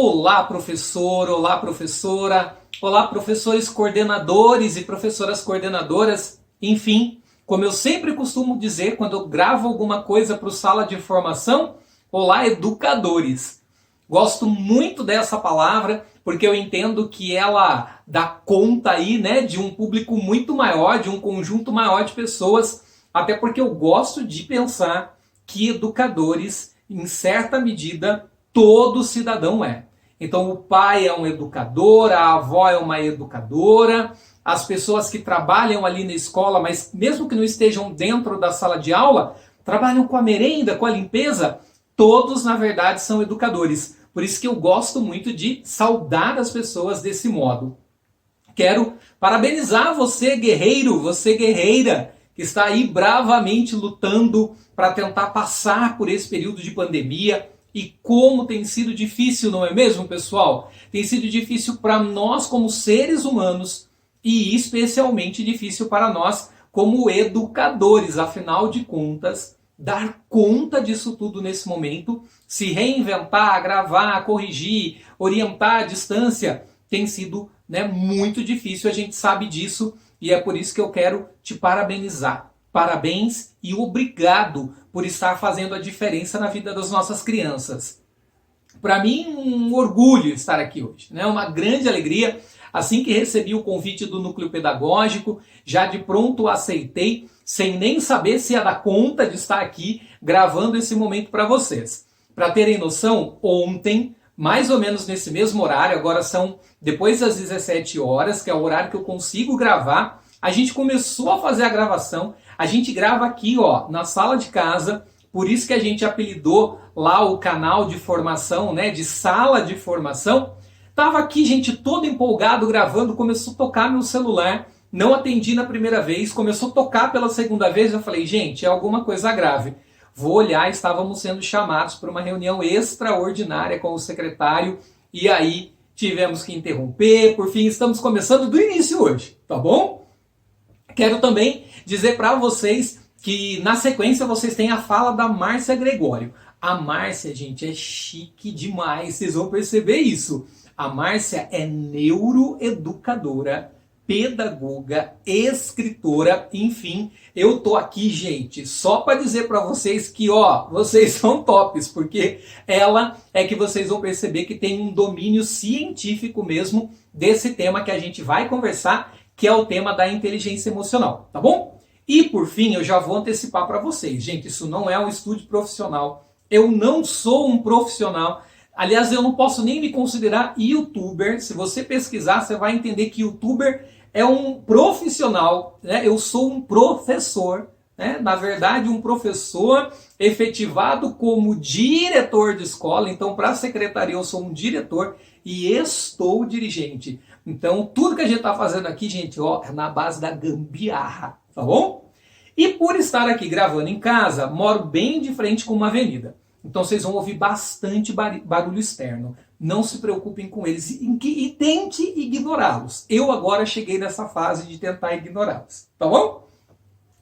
Olá, professor, olá, professora, olá, professores coordenadores e professoras coordenadoras, enfim, como eu sempre costumo dizer quando eu gravo alguma coisa para o Sala de Formação, olá, educadores. Gosto muito dessa palavra porque eu entendo que ela dá conta aí, né, de um público muito maior, de um conjunto maior de pessoas, até porque eu gosto de pensar que educadores, em certa medida, todo cidadão é. Então o pai é um educador, a avó é uma educadora, as pessoas que trabalham ali na escola, mas mesmo que não estejam dentro da sala de aula, trabalham com a merenda, com a limpeza, todos na verdade são educadores. Por isso que eu gosto muito de saudar as pessoas desse modo. Quero parabenizar você, guerreiro, você, guerreira, que está aí bravamente lutando para tentar passar por esse período de pandemia. E como tem sido difícil, não é mesmo, pessoal? Tem sido difícil para nós como seres humanos e especialmente difícil para nós como educadores. Afinal de contas, dar conta disso tudo nesse momento, se reinventar, gravar, corrigir, orientar à distância, tem sido, né, muito difícil, a gente sabe disso e é por isso que eu quero te parabenizar. Parabéns e obrigado por estar fazendo a diferença na vida das nossas crianças. Para mim, um orgulho estar aqui hoje, né? Uma grande alegria. Assim que recebi o convite do Núcleo Pedagógico, já de pronto aceitei, sem nem saber se ia dar conta de estar aqui gravando esse momento para vocês. Para terem noção, ontem, mais ou menos nesse mesmo horário, agora são depois das 17 horas, que é o horário que eu consigo gravar, a gente começou a fazer a gravação. A gente grava aqui, ó, na sala de casa, por isso que a gente apelidou lá o canal de formação, né, de sala de formação. Tava aqui, gente, todo empolgado gravando, começou a tocar meu celular, não atendi na primeira vez, começou a tocar pela segunda vez, eu falei, gente, é alguma coisa grave. Vou olhar, estávamos sendo chamados para uma reunião extraordinária com o secretário, e aí tivemos que interromper, por fim, estamos começando do início hoje, tá bom? Quero também dizer para vocês que na sequência vocês têm a fala da Márcia Gregório. A Márcia, gente, é chique demais, vocês vão perceber isso. A Márcia é neuroeducadora, pedagoga, escritora, enfim. Eu tô aqui, gente, só para dizer para vocês que, ó, vocês são tops, porque ela é que vocês vão perceber que tem um domínio científico mesmo desse tema que a gente vai conversar, que é o tema da inteligência emocional, tá bom? E por fim, eu já vou antecipar para vocês. Gente, isso não é um estúdio profissional. Eu não sou um profissional. Aliás, eu não posso nem me considerar youtuber. Se você pesquisar, você vai entender que youtuber é um profissional, né? Eu sou um professor, né? Na verdade, um professor efetivado como diretor de escola. Então, para a secretaria, eu sou um diretor e estou dirigente. Então, tudo que a gente está fazendo aqui, gente, ó, é na base da gambiarra, tá bom? E por estar aqui gravando em casa, moro bem de frente com uma avenida. Então, vocês vão ouvir bastante barulho externo. Não se preocupem com eles e tente ignorá-los. Eu agora cheguei nessa fase de tentar ignorá-los, tá bom?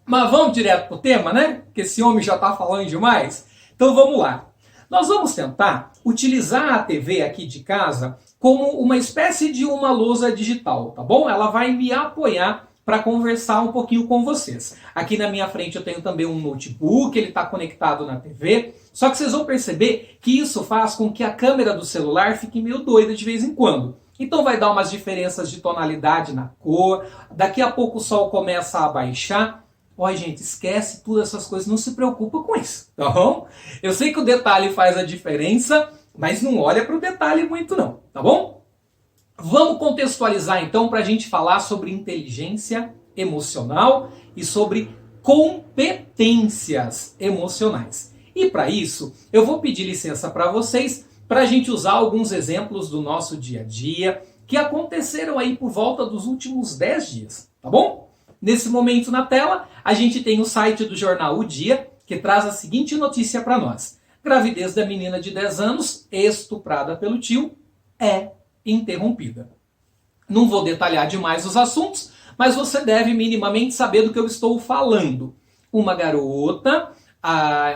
Mas vamos direto pro tema, né? Porque esse homem já está falando demais. Então, vamos lá. Nós vamos tentar utilizar a TV aqui de casa como uma espécie de uma lousa digital, tá bom? Ela vai me apoiar para conversar um pouquinho com vocês. Aqui na minha frente eu tenho também um notebook, ele está conectado na TV, só que vocês vão perceber que isso faz com que a câmera do celular fique meio doida de vez em quando. Então vai dar umas diferenças de tonalidade na cor, daqui a pouco o sol começa a baixar. Ó, gente, esquece todas essas coisas, não se preocupa com isso, tá bom? Eu sei que o detalhe faz a diferença, mas não olha para o detalhe muito não, tá bom? Vamos contextualizar então para a gente falar sobre inteligência emocional e sobre competências emocionais. E para isso, eu vou pedir licença para vocês para a gente usar alguns exemplos do nosso dia a dia que aconteceram aí por volta dos últimos 10 dias, tá bom? Nesse momento na tela, a gente tem o site do jornal O Dia, que traz a seguinte notícia para nós. Gravidez da menina de 10 anos, estuprada pelo tio, é interrompida. Não vou detalhar demais os assuntos, mas você deve minimamente saber do que eu estou falando. Uma garota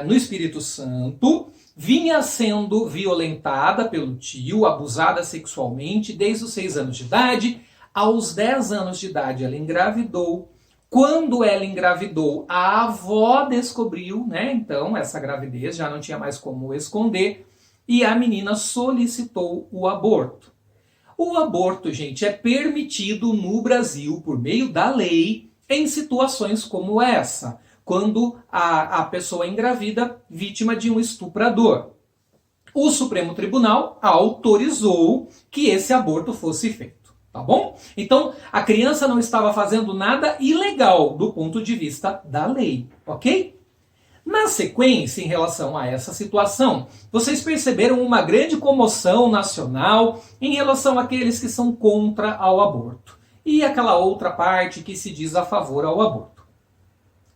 no Espírito Santo vinha sendo violentada pelo tio, abusada sexualmente desde os 6 anos de idade. Aos 10 anos de idade ela engravidou. Quando ela engravidou, a avó descobriu, né? Então essa gravidez já não tinha mais como esconder e a menina solicitou o aborto. O aborto, gente, é permitido no Brasil por meio da lei em situações como essa, quando a pessoa é engravida vítima de um estuprador. O Supremo Tribunal autorizou que esse aborto fosse feito, tá bom? Então, a criança não estava fazendo nada ilegal do ponto de vista da lei, ok? Na sequência, em relação a essa situação, vocês perceberam uma grande comoção nacional em relação àqueles que são contra ao aborto e aquela outra parte que se diz a favor ao aborto.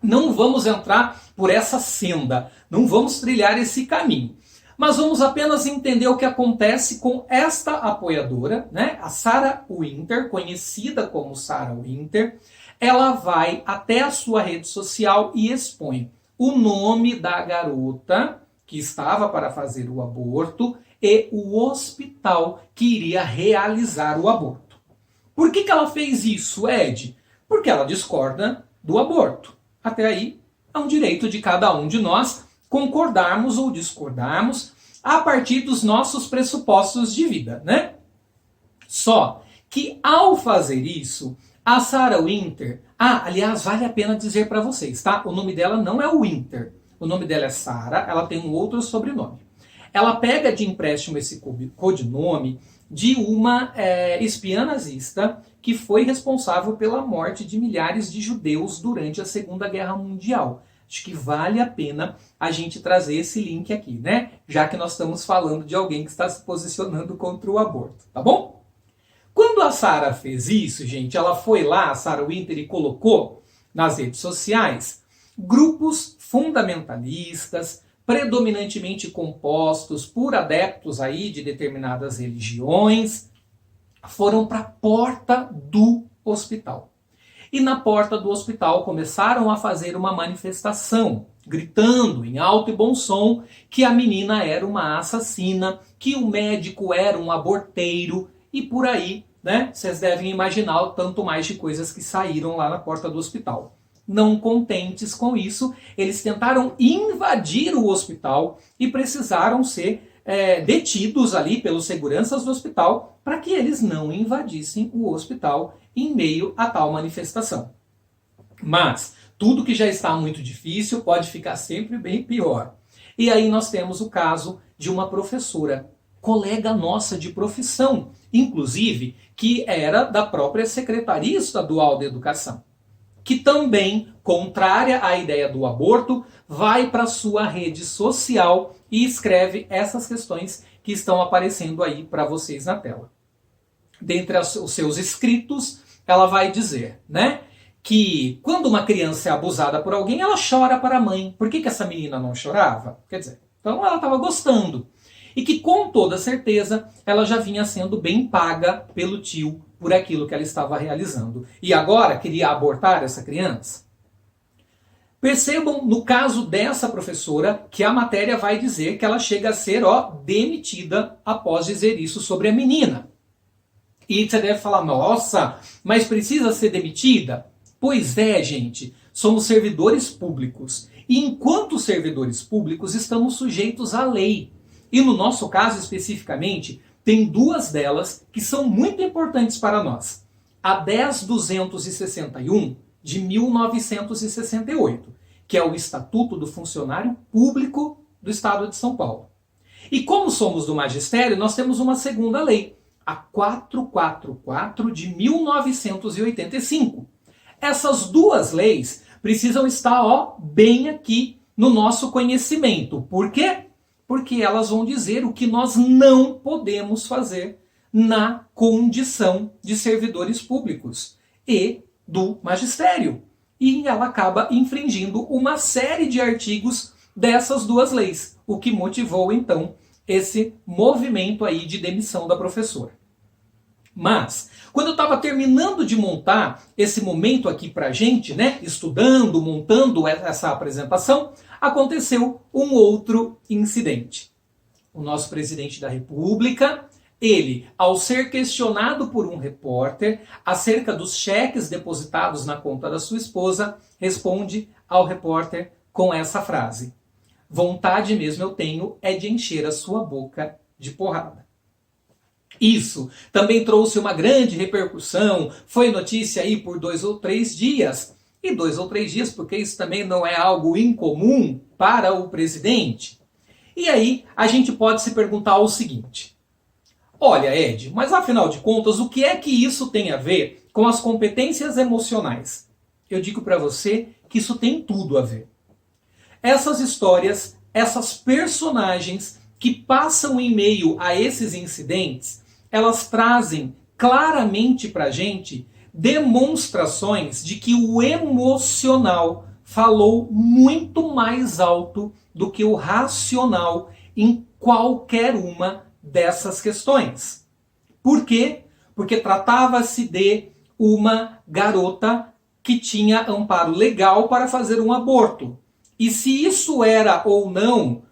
Não vamos entrar por essa senda, não vamos trilhar esse caminho, mas vamos apenas entender o que acontece com esta apoiadora, né? A Sarah Winter, conhecida como Sarah Winter. Ela vai até a sua rede social e expõe o nome da garota que estava para fazer o aborto e o hospital que iria realizar o aborto. Por que ela fez isso, Ed? Porque ela discorda do aborto. Até aí, é um direito de cada um de nós concordarmos ou discordarmos a partir dos nossos pressupostos de vida, né? Só que ao fazer isso, a Sarah Winter... aliás, vale a pena dizer para vocês, tá? O nome dela não é Winter. O nome dela é Sarah, ela tem um outro sobrenome. Ela pega de empréstimo esse codinome de uma espiã nazista que foi responsável pela morte de milhares de judeus durante a Segunda Guerra Mundial. Acho que vale a pena a gente trazer esse link aqui, né? Já que nós estamos falando de alguém que está se posicionando contra o aborto, tá bom? Quando a Sarah fez isso, gente, ela foi lá, a Sarah Winter, e colocou nas redes sociais grupos fundamentalistas, predominantemente compostos por adeptos aí de determinadas religiões, foram para a porta do hospital. E na porta do hospital começaram a fazer uma manifestação, gritando em alto e bom som que a menina era uma assassina, que o médico era um aborteiro e por aí, né? Vocês devem imaginar o tanto mais de coisas que saíram lá na porta do hospital. Não contentes com isso, eles tentaram invadir o hospital e precisaram ser detidos ali pelos seguranças do hospital para que eles não invadissem o hospital em meio a tal manifestação. Mas tudo que já está muito difícil pode ficar sempre bem pior. E aí nós temos o caso de uma professora, colega nossa de profissão, inclusive, que era da própria Secretaria Estadual de Educação, que também, contrária à ideia do aborto, vai para sua rede social e escreve essas questões que estão aparecendo aí para vocês na tela. Dentre os seus escritos, ela vai dizer, né, que quando uma criança é abusada por alguém, ela chora para a mãe. Por que essa menina não chorava? Quer dizer, então ela estava gostando. E que com toda certeza ela já vinha sendo bem paga pelo tio por aquilo que ela estava realizando. E agora queria abortar essa criança? Percebam, no caso dessa professora, que a matéria vai dizer que ela chega a ser demitida após dizer isso sobre a menina. E você deve falar, nossa, mas precisa ser demitida? Pois é, gente, somos servidores públicos. E enquanto servidores públicos, estamos sujeitos à lei. E no nosso caso especificamente, tem duas delas que são muito importantes para nós. A 10.261 de 1968, que é o Estatuto do Funcionário Público do Estado de São Paulo. E como somos do magistério, nós temos uma segunda lei, a 444 de 1985. Essas duas leis precisam estar bem aqui no nosso conhecimento. Por quê? Porque elas vão dizer o que nós não podemos fazer na condição de servidores públicos e do magistério. E ela acaba infringindo uma série de artigos dessas duas leis, o que motivou então esse movimento aí de demissão da professora. Mas, quando eu estava terminando de montar esse momento aqui pra gente, né, estudando, montando essa apresentação, aconteceu um outro incidente. O nosso presidente da República, ele, ao ser questionado por um repórter acerca dos cheques depositados na conta da sua esposa, responde ao repórter com essa frase: vontade mesmo eu tenho é de encher a sua boca de porrada. Isso também trouxe uma grande repercussão, foi notícia aí por 2 ou 3 dias. E 2 ou 3 dias, porque isso também não é algo incomum para o presidente. E aí a gente pode se perguntar o seguinte: olha, Ed, mas afinal de contas, o que é que isso tem a ver com as competências emocionais? Eu digo para você que isso tem tudo a ver. Essas histórias, essas personagens que passam em meio a esses incidentes, elas trazem claramente para a gente demonstrações de que o emocional falou muito mais alto do que o racional em qualquer uma dessas questões. Por quê? Porque tratava-se de uma garota que tinha amparo legal para fazer um aborto. E se isso era ou não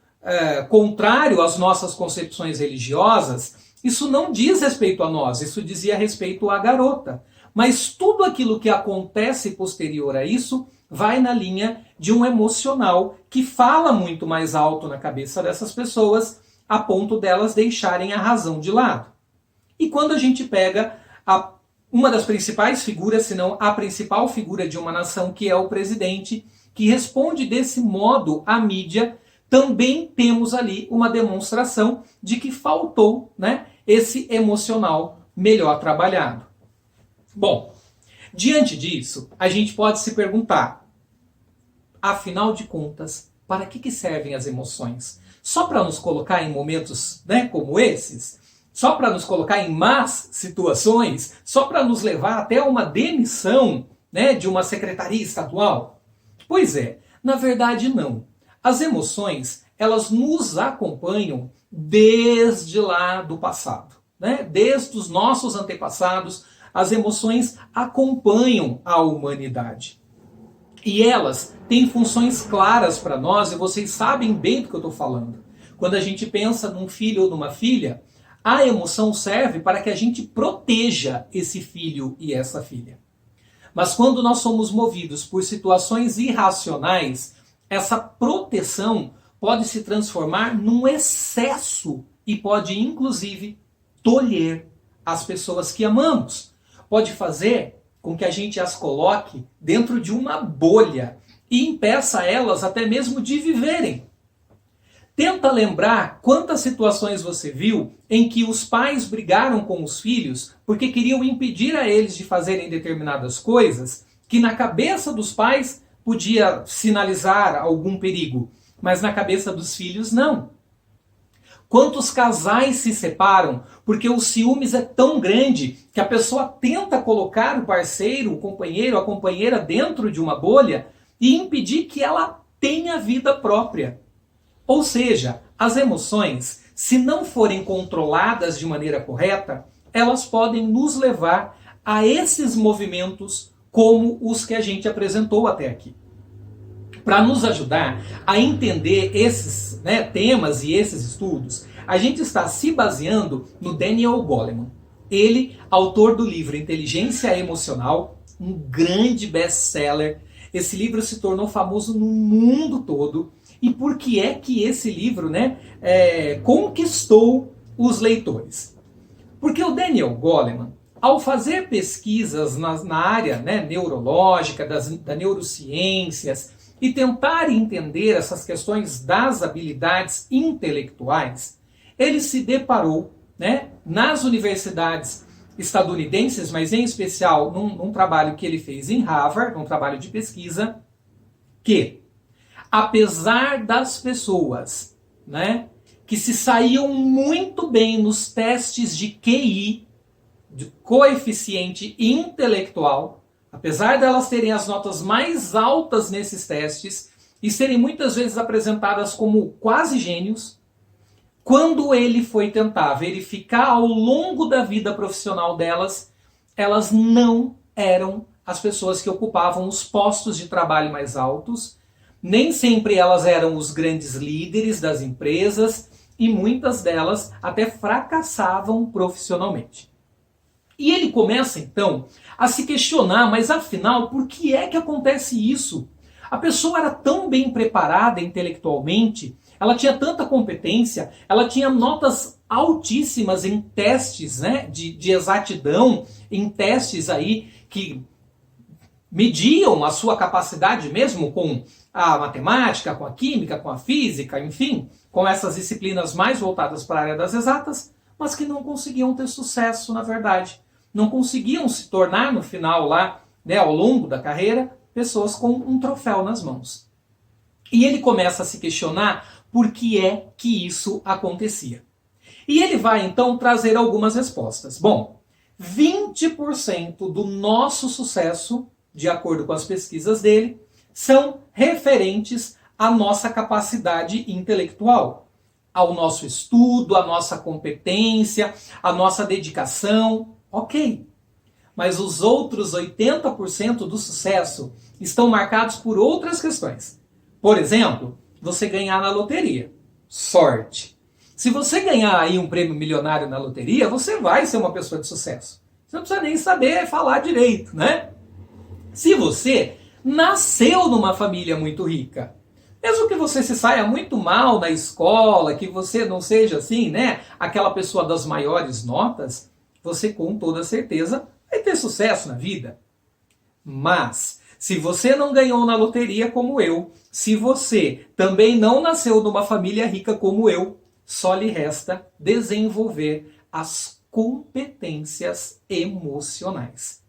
contrário às nossas concepções religiosas, isso não diz respeito a nós, isso dizia respeito à garota. Mas tudo aquilo que acontece posterior a isso vai na linha de um emocional que fala muito mais alto na cabeça dessas pessoas, a ponto delas deixarem a razão de lado. E quando a gente pega uma das principais figuras, se não a principal figura de uma nação, que é o presidente, que responde desse modo à mídia, também temos ali uma demonstração de que faltou, né, esse emocional melhor trabalhado. Bom, diante disso, a gente pode se perguntar, afinal de contas, para que servem as emoções? Só para nos colocar em momentos, né, como esses? Só para nos colocar em más situações? Só para nos levar até uma demissão, né, de uma secretaria estadual? Pois é, na verdade não. As emoções, elas nos acompanham desde lá do passado, né? Desde os nossos antepassados, as emoções acompanham a humanidade. E elas têm funções claras para nós, e vocês sabem bem do que eu estou falando. Quando a gente pensa num filho ou numa filha, a emoção serve para que a gente proteja esse filho e essa filha. Mas quando nós somos movidos por situações irracionais, essa proteção pode se transformar num excesso e pode, inclusive, tolher as pessoas que amamos. Pode fazer com que a gente as coloque dentro de uma bolha e impeça elas até mesmo de viverem. Tenta lembrar quantas situações você viu em que os pais brigaram com os filhos porque queriam impedir a eles de fazerem determinadas coisas que na cabeça dos pais podia sinalizar algum perigo, mas na cabeça dos filhos não. Quantos casais se separam porque o ciúmes é tão grande que a pessoa tenta colocar o parceiro, o companheiro, a companheira dentro de uma bolha e impedir que ela tenha vida própria. Ou seja, as emoções, se não forem controladas de maneira correta, elas podem nos levar a esses movimentos como os que a gente apresentou até aqui. Para nos ajudar a entender esses, né, temas e esses estudos, a gente está se baseando no Daniel Goleman. Ele, autor do livro Inteligência Emocional, um grande best-seller. Esse livro se tornou famoso no mundo todo. E por que é que esse livro, né, conquistou os leitores? Porque o Daniel Goleman, ao fazer pesquisas na área, né, neurológica, da neurociências, e tentar entender essas questões das habilidades intelectuais, ele se deparou, né, nas universidades estadunidenses, mas em especial num trabalho que ele fez em Harvard, um trabalho de pesquisa, que apesar das pessoas, né, que se saíam muito bem nos testes de QI, de coeficiente intelectual, apesar delas terem as notas mais altas nesses testes e serem muitas vezes apresentadas como quase gênios, quando ele foi tentar verificar ao longo da vida profissional delas, elas não eram as pessoas que ocupavam os postos de trabalho mais altos, nem sempre elas eram os grandes líderes das empresas e muitas delas até fracassavam profissionalmente. E ele começa então a se questionar, mas afinal, por que é que acontece isso? A pessoa era tão bem preparada intelectualmente, ela tinha tanta competência, ela tinha notas altíssimas em testes, né, de exatidão, em testes aí que mediam a sua capacidade mesmo com a matemática, com a química, com a física, enfim, com essas disciplinas mais voltadas para a área das exatas, mas que não conseguiam ter sucesso, na verdade. Não conseguiam se tornar, no final lá, né, ao longo da carreira, pessoas com um troféu nas mãos. E ele começa a se questionar por que é que isso acontecia. E ele vai, então, trazer algumas respostas. Bom, 20% do nosso sucesso, de acordo com as pesquisas dele, são referentes à nossa capacidade intelectual, ao nosso estudo, à nossa competência, à nossa dedicação. Ok. Mas os outros 80% do sucesso estão marcados por outras questões. Por exemplo, você ganhar na loteria. Sorte. Se você ganhar aí um prêmio milionário na loteria, você vai ser uma pessoa de sucesso. Você não precisa nem saber falar direito, né? Se você nasceu numa família muito rica, mesmo que você se saia muito mal na escola, que você não seja assim, né, aquela pessoa das maiores notas, você com toda certeza vai ter sucesso na vida. Mas, se você não ganhou na loteria como eu, se você também não nasceu numa família rica como eu, só lhe resta desenvolver as competências emocionais.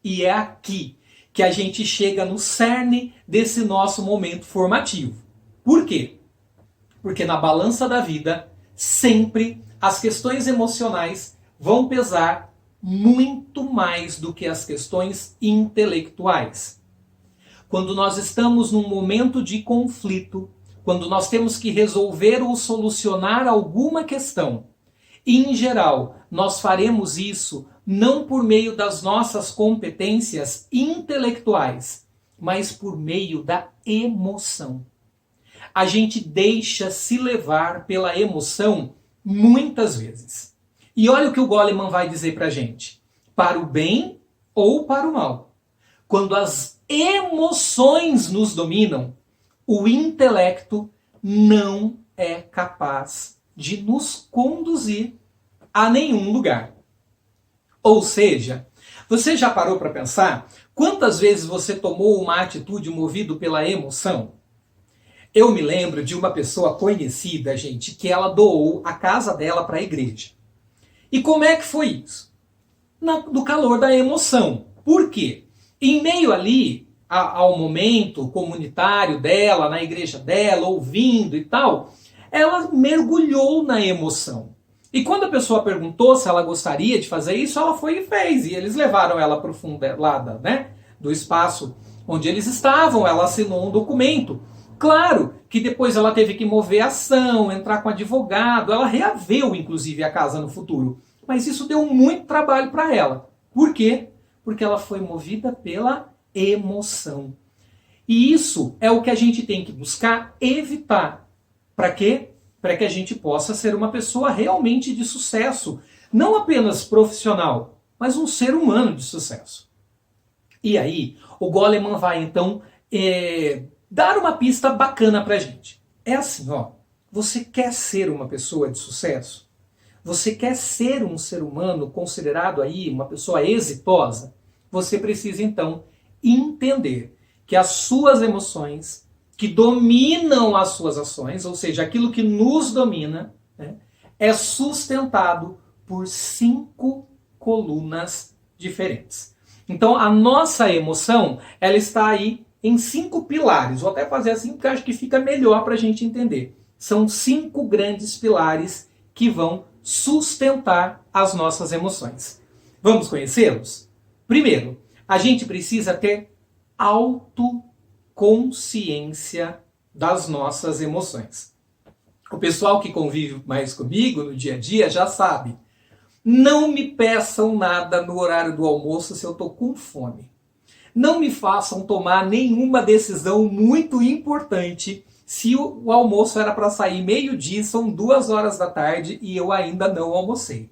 E é aqui que a gente chega no cerne desse nosso momento formativo. Por quê? Porque na balança da vida, sempre as questões emocionais vão pesar muito mais do que as questões intelectuais. Quando nós estamos num momento de conflito, quando nós temos que resolver ou solucionar alguma questão, em geral, nós faremos isso não por meio das nossas competências intelectuais, mas por meio da emoção. A gente deixa se levar pela emoção muitas vezes. E olha o que o Goleman vai dizer pra gente. Para o bem ou para o mal. Quando as emoções nos dominam, o intelecto não é capaz de nos conduzir a nenhum lugar. Ou seja, você já parou para pensar quantas vezes você tomou uma atitude movido pela emoção? Eu me lembro de uma pessoa conhecida, gente, que ela doou a casa dela para a igreja. E como é que foi isso? No calor da emoção. Por quê? Em meio ali ao momento comunitário dela, na igreja dela, ouvindo e tal, ela mergulhou na emoção. E quando a pessoa perguntou se ela gostaria de fazer isso, ela foi e fez. E eles levaram ela para o fundo lá, né, do espaço onde eles estavam, ela assinou um documento. Claro que depois ela teve que mover a ação, entrar com advogado, ela reaveu inclusive a casa no futuro. Mas isso deu muito trabalho para ela. Por quê? Porque ela foi movida pela emoção. E isso é o que a gente tem que buscar evitar. Para quê? Para que a gente possa ser uma pessoa realmente de sucesso. Não apenas profissional, mas um ser humano de sucesso. E aí, o Goleman vai então dar uma pista bacana pra gente. É assim, ó. Você quer ser uma pessoa de sucesso? Você quer ser um ser humano considerado aí uma pessoa exitosa? Você precisa então entender que as suas emoções, que dominam as suas ações, ou seja, aquilo que nos domina, né, é sustentado por 5 colunas diferentes. Então a nossa emoção, ela está aí em 5 pilares. Vou até fazer assim porque acho que fica melhor para a gente entender. São 5 grandes pilares que vão sustentar as nossas emoções. Vamos conhecê-los? Primeiro, a gente precisa ter autoconsciência das nossas emoções. O pessoal que convive mais comigo no dia a dia já sabe. Não me peçam nada no horário do almoço se eu estou com fome. Não me façam tomar nenhuma decisão muito importante se o almoço era para sair meio-dia, são 2 horas da tarde e eu ainda não almocei.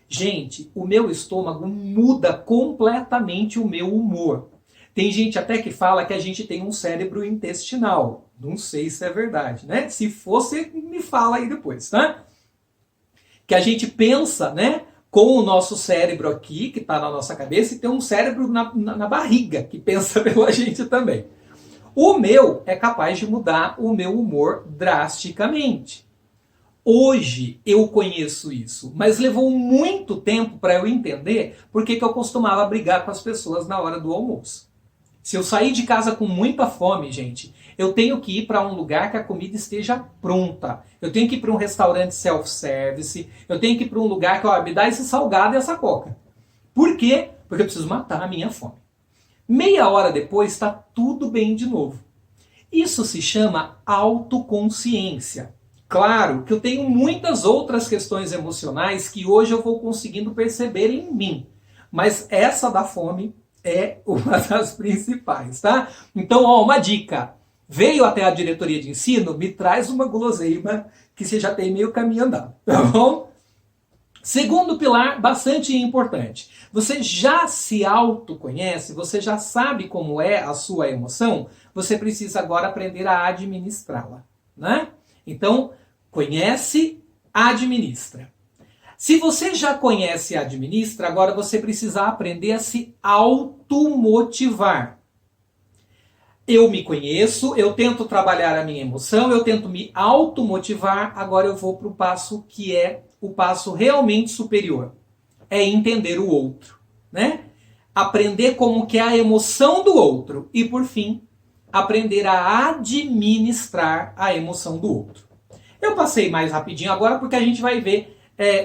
Gente, o meu estômago muda completamente o meu humor. Tem gente até que fala que a gente tem um cérebro intestinal. Não sei se é verdade, né? Se fosse, me fala aí depois, tá? Que a gente pensa, né, com o nosso cérebro aqui, que está na nossa cabeça, e tem um cérebro na barriga, que pensa pela gente também. O meu é capaz de mudar o meu humor drasticamente. Hoje eu conheço isso, mas levou muito tempo para eu entender por que eu costumava brigar com as pessoas na hora do almoço. Se eu sair de casa com muita fome, gente, eu tenho que ir para um lugar que a comida esteja pronta. Eu tenho que ir para um restaurante self-service. Eu tenho que ir para um lugar que, ó, me dá esse salgado e essa coca. Por quê? Porque eu preciso matar a minha fome. Meia hora depois está tudo bem de novo. Isso se chama autoconsciência. Claro que eu tenho muitas outras questões emocionais que hoje eu vou conseguindo perceber em mim. Mas essa da fome é uma das principais, tá? Então, ó, uma dica. Veio até a diretoria de ensino, me traz uma guloseima que você já tem meio caminho andado, tá bom? Segundo pilar, bastante importante. Você já se autoconhece, você já sabe como é a sua emoção, você precisa agora aprender a administrá-la, né? Então, conhece, administra. Se você já conhece e administra, agora você precisa aprender a se automotivar. Eu me conheço, eu tento trabalhar a minha emoção, eu tento me automotivar, agora eu vou para o passo que é o passo realmente superior. É entender o outro, né? Aprender como que é a emoção do outro e, por fim, aprender a administrar a emoção do outro. Eu passei mais rapidinho agora porque a gente vai ver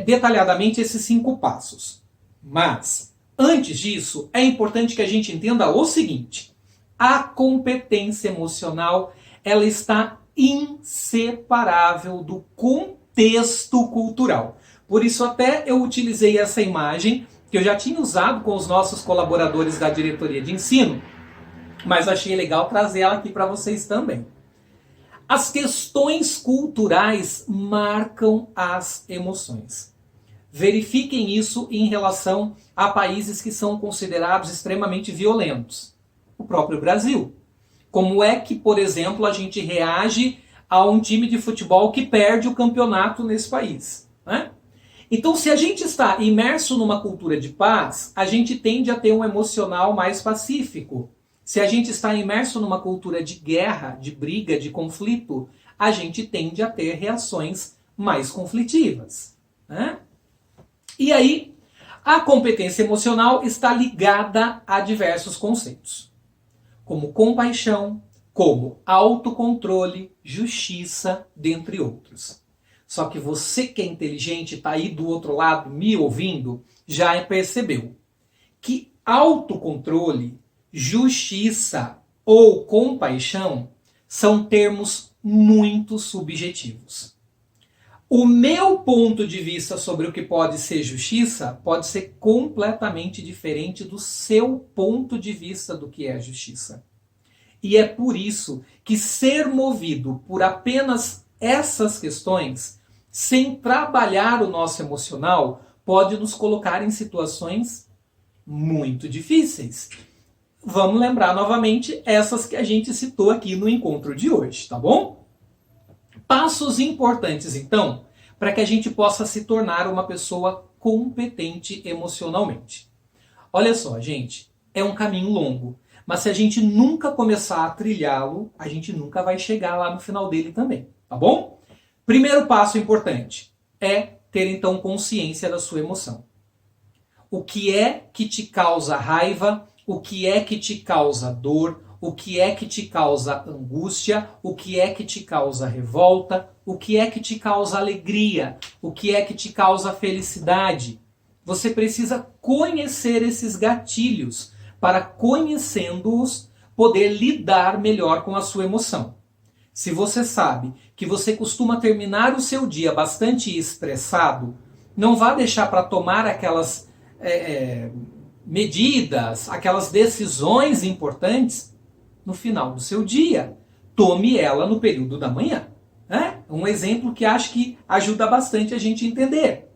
detalhadamente esses 5 passos. Mas, antes disso, é importante que a gente entenda o seguinte. A competência emocional, ela está inseparável do contexto cultural. Por isso até eu utilizei essa imagem, que eu já tinha usado com os nossos colaboradores da diretoria de ensino, mas achei legal trazer ela aqui para vocês também. As questões culturais marcam as emoções. Verifiquem isso em relação a países que são considerados extremamente violentos. O próprio Brasil. Como é que, por exemplo, a gente reage a um time de futebol que perde o campeonato nesse país, né? Então, se a gente está imerso numa cultura de paz, a gente tende a ter um emocional mais pacífico. Se a gente está imerso numa cultura de guerra, de briga, de conflito, a gente tende a ter reações mais conflitivas, né? E aí, a competência emocional está ligada a diversos conceitos, como compaixão, como autocontrole, justiça, dentre outros. Só que você que é inteligente, está aí do outro lado me ouvindo, já percebeu que autocontrole, justiça ou compaixão são termos muito subjetivos. O meu ponto de vista sobre o que pode ser justiça pode ser completamente diferente do seu ponto de vista do que é justiça. E é por isso que ser movido por apenas essas questões, sem trabalhar o nosso emocional, pode nos colocar em situações muito difíceis. Vamos lembrar novamente essas que a gente citou aqui no encontro de hoje, tá bom? Passos importantes, então, para que a gente possa se tornar uma pessoa competente emocionalmente. Olha só, gente, é um caminho longo, mas se a gente nunca começar a trilhá-lo, a gente nunca vai chegar lá no final dele também, tá bom? Primeiro passo importante é ter então consciência da sua emoção. O que é que te causa raiva? O que é que te causa dor? O que é que te causa angústia? O que é que te causa revolta? O que é que te causa alegria? O que é que te causa felicidade? Você precisa conhecer esses gatilhos para, conhecendo-os, poder lidar melhor com a sua emoção. Se você sabe que você costuma terminar o seu dia bastante estressado, não vá deixar para tomar aquelas medidas, aquelas decisões importantes no final do seu dia. Tome ela no período da manhã. Né? Um exemplo que acho que ajuda bastante a gente a entender.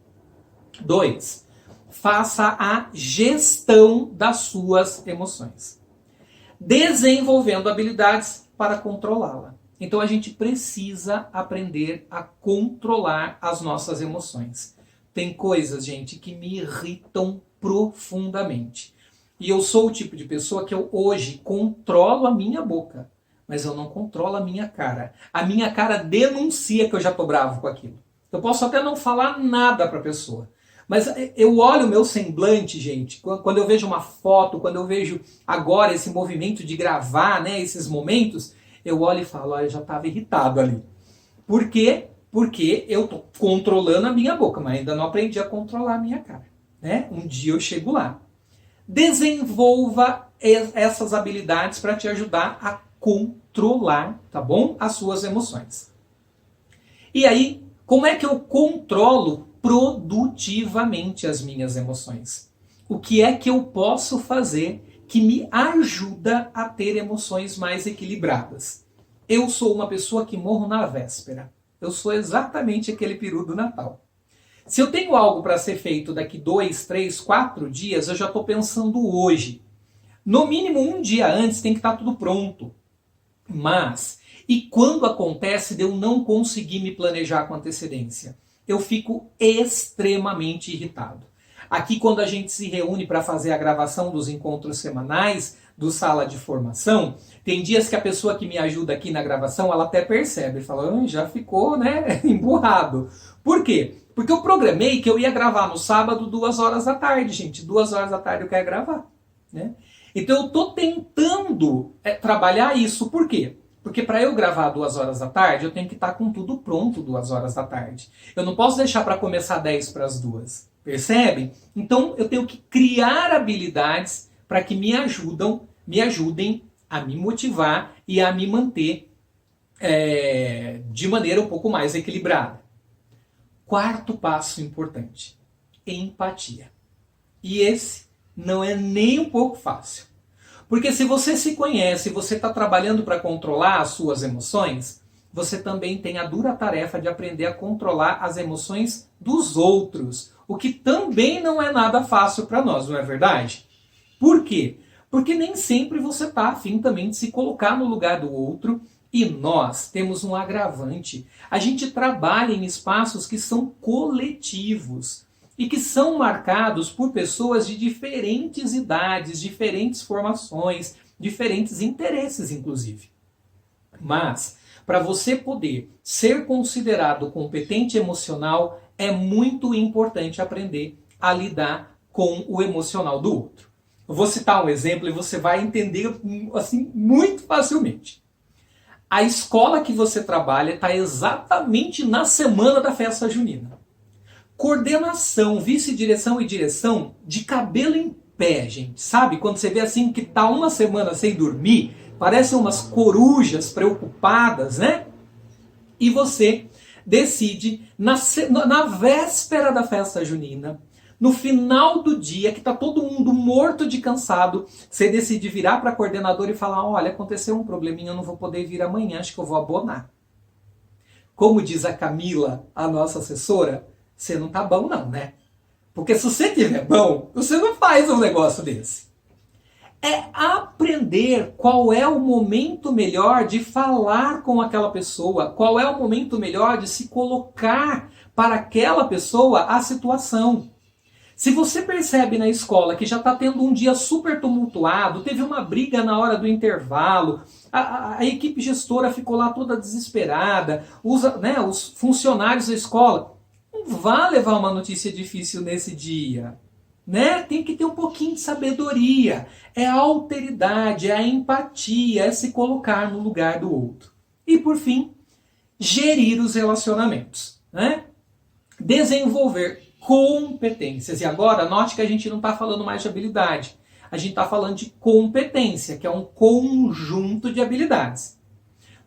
2. Faça a gestão das suas emoções, desenvolvendo habilidades para controlá-la. Então a gente precisa aprender a controlar as nossas emoções. Tem coisas, gente, que me irritam profundamente. E eu sou o tipo de pessoa que eu hoje controlo a minha boca, mas eu não controlo a minha cara. A minha cara denuncia que eu já estou bravo com aquilo. Eu posso até não falar nada para a pessoa, mas eu olho o meu semblante, gente, quando eu vejo uma foto, quando eu vejo agora esse movimento de gravar, né, esses momentos, eu olho e falo, eu já estava irritado ali. Por quê? Porque eu estou controlando a minha boca, mas ainda não aprendi a controlar a minha cara. Né? Um dia eu chego lá. Desenvolva essas habilidades para te ajudar a controlar, tá bom? As suas emoções. E aí, como é que eu controlo produtivamente as minhas emoções? O que é que eu posso fazer que me ajuda a ter emoções mais equilibradas? Eu sou uma pessoa que morro na véspera. Eu sou exatamente aquele peru do Natal. Se eu tenho algo para ser feito daqui 2, 3, 4 dias, eu já estou pensando hoje. No mínimo um dia antes tem que estar tudo pronto. Mas, e quando acontece de eu não conseguir me planejar com antecedência? Eu fico extremamente irritado. Aqui, quando a gente se reúne para fazer a gravação dos encontros semanais do Sala de Formação, tem dias que a pessoa que me ajuda aqui na gravação, ela até percebe, fala, já ficou, né, emburrado. Por quê? Porque eu programei que eu ia gravar no sábado 2 horas da tarde, gente. 2 horas da tarde eu quero gravar. Né? Então eu estou tentando trabalhar isso. Por quê? Porque para eu gravar 2 horas da tarde, eu tenho que estar com tudo pronto 2 horas da tarde. Eu não posso deixar para começar 10 para as 2. Percebem? Então eu tenho que criar habilidades para que me ajudem a me motivar e a me manter de maneira um pouco mais equilibrada. 4º passo importante, empatia. E esse não é nem um pouco fácil. Porque se você se conhece, você está trabalhando para controlar as suas emoções, você também tem a dura tarefa de aprender a controlar as emoções dos outros. O que também não é nada fácil para nós, não é verdade? Por quê? Porque nem sempre você está afim também de se colocar no lugar do outro. E nós temos um agravante. A gente trabalha em espaços que são coletivos e que são marcados por pessoas de diferentes idades, diferentes formações, diferentes interesses, inclusive. Mas, para você poder ser considerado competente emocional, é muito importante aprender a lidar com o emocional do outro. Eu vou citar um exemplo e você vai entender assim muito facilmente. A escola que você trabalha está exatamente na semana da festa junina. Coordenação, vice-direção e direção de cabelo em pé, gente. Sabe? Quando você vê assim que está uma semana sem dormir, parecem umas corujas preocupadas, né? E você decide, na véspera da festa junina, no final do dia, que está todo mundo morto de cansado, você decide virar para a coordenadora e falar, olha, aconteceu um probleminha, eu não vou poder vir amanhã, acho que eu vou abonar. Como diz a Camila, a nossa assessora, você não tá bom não, né? Porque se você tiver bom, você não faz um negócio desse. É aprender qual é o momento melhor de falar com aquela pessoa, qual é o momento melhor de se colocar para aquela pessoa a situação. Se você percebe na escola que já está tendo um dia super tumultuado, teve uma briga na hora do intervalo, a equipe gestora ficou lá toda desesperada, os funcionários da escola, não vá levar uma notícia difícil nesse dia. Né? Tem que ter um pouquinho de sabedoria. É a alteridade, é a empatia, é se colocar no lugar do outro. E por fim, gerir os relacionamentos. Né? Desenvolver competências. E agora, note que a gente não está falando mais de habilidade. A gente está falando de competência, que é um conjunto de habilidades.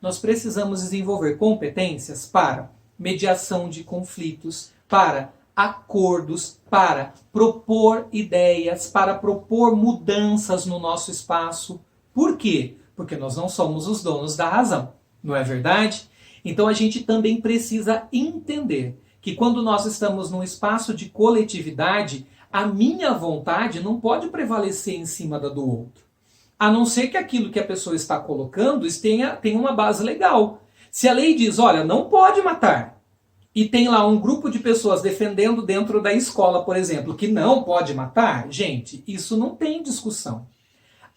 nós precisamos desenvolver competências para mediação de conflitos, para acordos, para propor ideias, para propor mudanças no nosso espaço. Por quê? Porque nós não somos os donos da razão, não é verdade? Então a gente também precisa entender que quando nós estamos num espaço de coletividade, a minha vontade não pode prevalecer em cima da do outro. A não ser que aquilo que a pessoa está colocando tenha uma base legal. Se a lei diz, olha, não pode matar, e tem lá um grupo de pessoas defendendo dentro da escola, por exemplo, que não pode matar, gente, isso não tem discussão.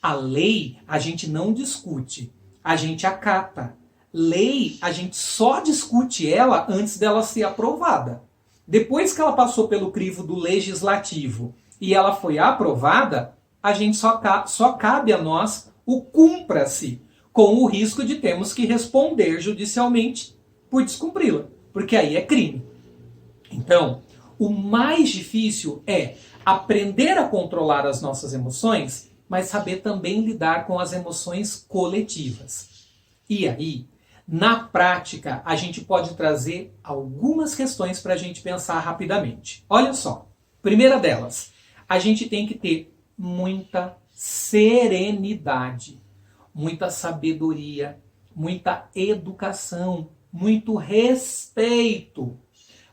A lei a gente não discute, a gente acata. Lei, a gente só discute ela antes dela ser aprovada. Depois que ela passou pelo crivo do legislativo e ela foi aprovada, a gente só cabe a nós o cumpra-se, com o risco de termos que responder judicialmente por descumpri-la, porque aí é crime. Então, o mais difícil é aprender a controlar as nossas emoções, mas saber também lidar com as emoções coletivas. E aí, na prática, a gente pode trazer algumas questões para a gente pensar rapidamente. Olha só, primeira delas, a gente tem que ter muita serenidade, muita sabedoria, muita educação, muito respeito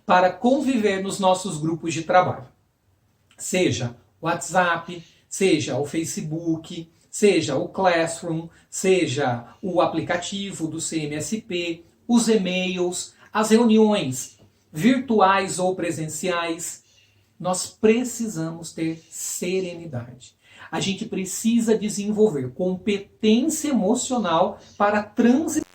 para conviver nos nossos grupos de trabalho. Seja o WhatsApp, seja o Facebook, seja o Classroom, seja o aplicativo do CMSP, os e-mails, as reuniões virtuais ou presenciais. Nós precisamos ter serenidade. A gente precisa desenvolver competência emocional para transitar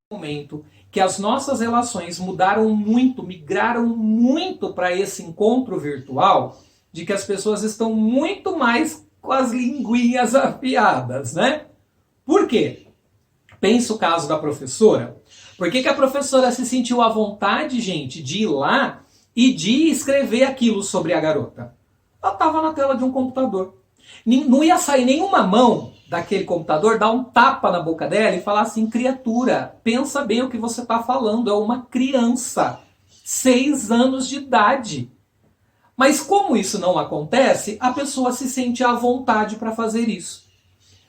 no momento que as nossas relações mudaram muito, migraram muito para esse encontro virtual, de que as pessoas estão muito mais com as linguinhas afiadas, né? Por quê? Pensa o caso da professora. Por que a professora se sentiu à vontade, gente, de ir lá e de escrever aquilo sobre a garota? Ela estava na tela de um computador. Não ia sair nenhuma mão daquele computador, dar um tapa na boca dela e falar assim, criatura, pensa bem o que você está falando, é uma criança, 6 anos de idade. Mas como isso não acontece, a pessoa se sente à vontade para fazer isso.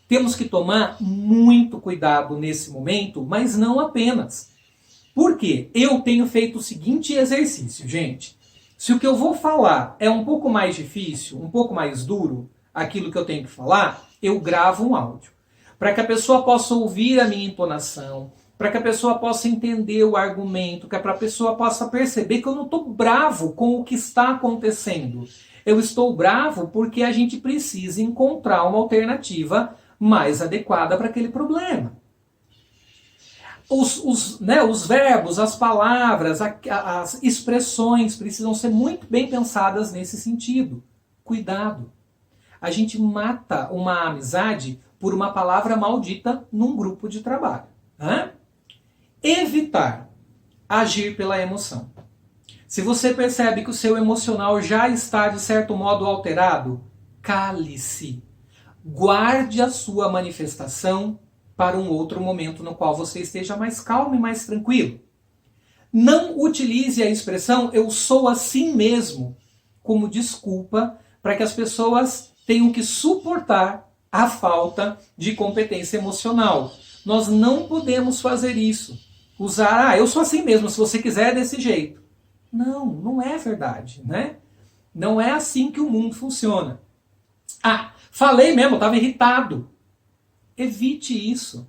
Temos que tomar muito cuidado nesse momento, mas não apenas. Por quê? Eu tenho feito o seguinte exercício, gente. Se o que eu vou falar é um pouco mais difícil, um pouco mais duro, aquilo que eu tenho que falar, eu gravo um áudio. Para que a pessoa possa ouvir a minha entonação, para que a pessoa possa entender o argumento, que a pessoa possa perceber que eu não estou bravo com o que está acontecendo. Eu estou bravo porque a gente precisa encontrar uma alternativa mais adequada para aquele problema. Os verbos, as palavras, as expressões precisam ser muito bem pensadas nesse sentido. Cuidado. A gente mata uma amizade por uma palavra maldita num grupo de trabalho. Evitar agir pela emoção. Se você percebe que o seu emocional já está, de certo modo, alterado, cale-se. Guarde a sua manifestação para um outro momento no qual você esteja mais calmo e mais tranquilo. Não utilize a expressão eu sou assim mesmo como desculpa para que as pessoas tenham que suportar a falta de competência emocional. Nós não podemos fazer isso. Usar, eu sou assim mesmo, se você quiser é desse jeito. Não, não é verdade, né? Não é assim que o mundo funciona. Falei mesmo, eu estava irritado. Evite isso.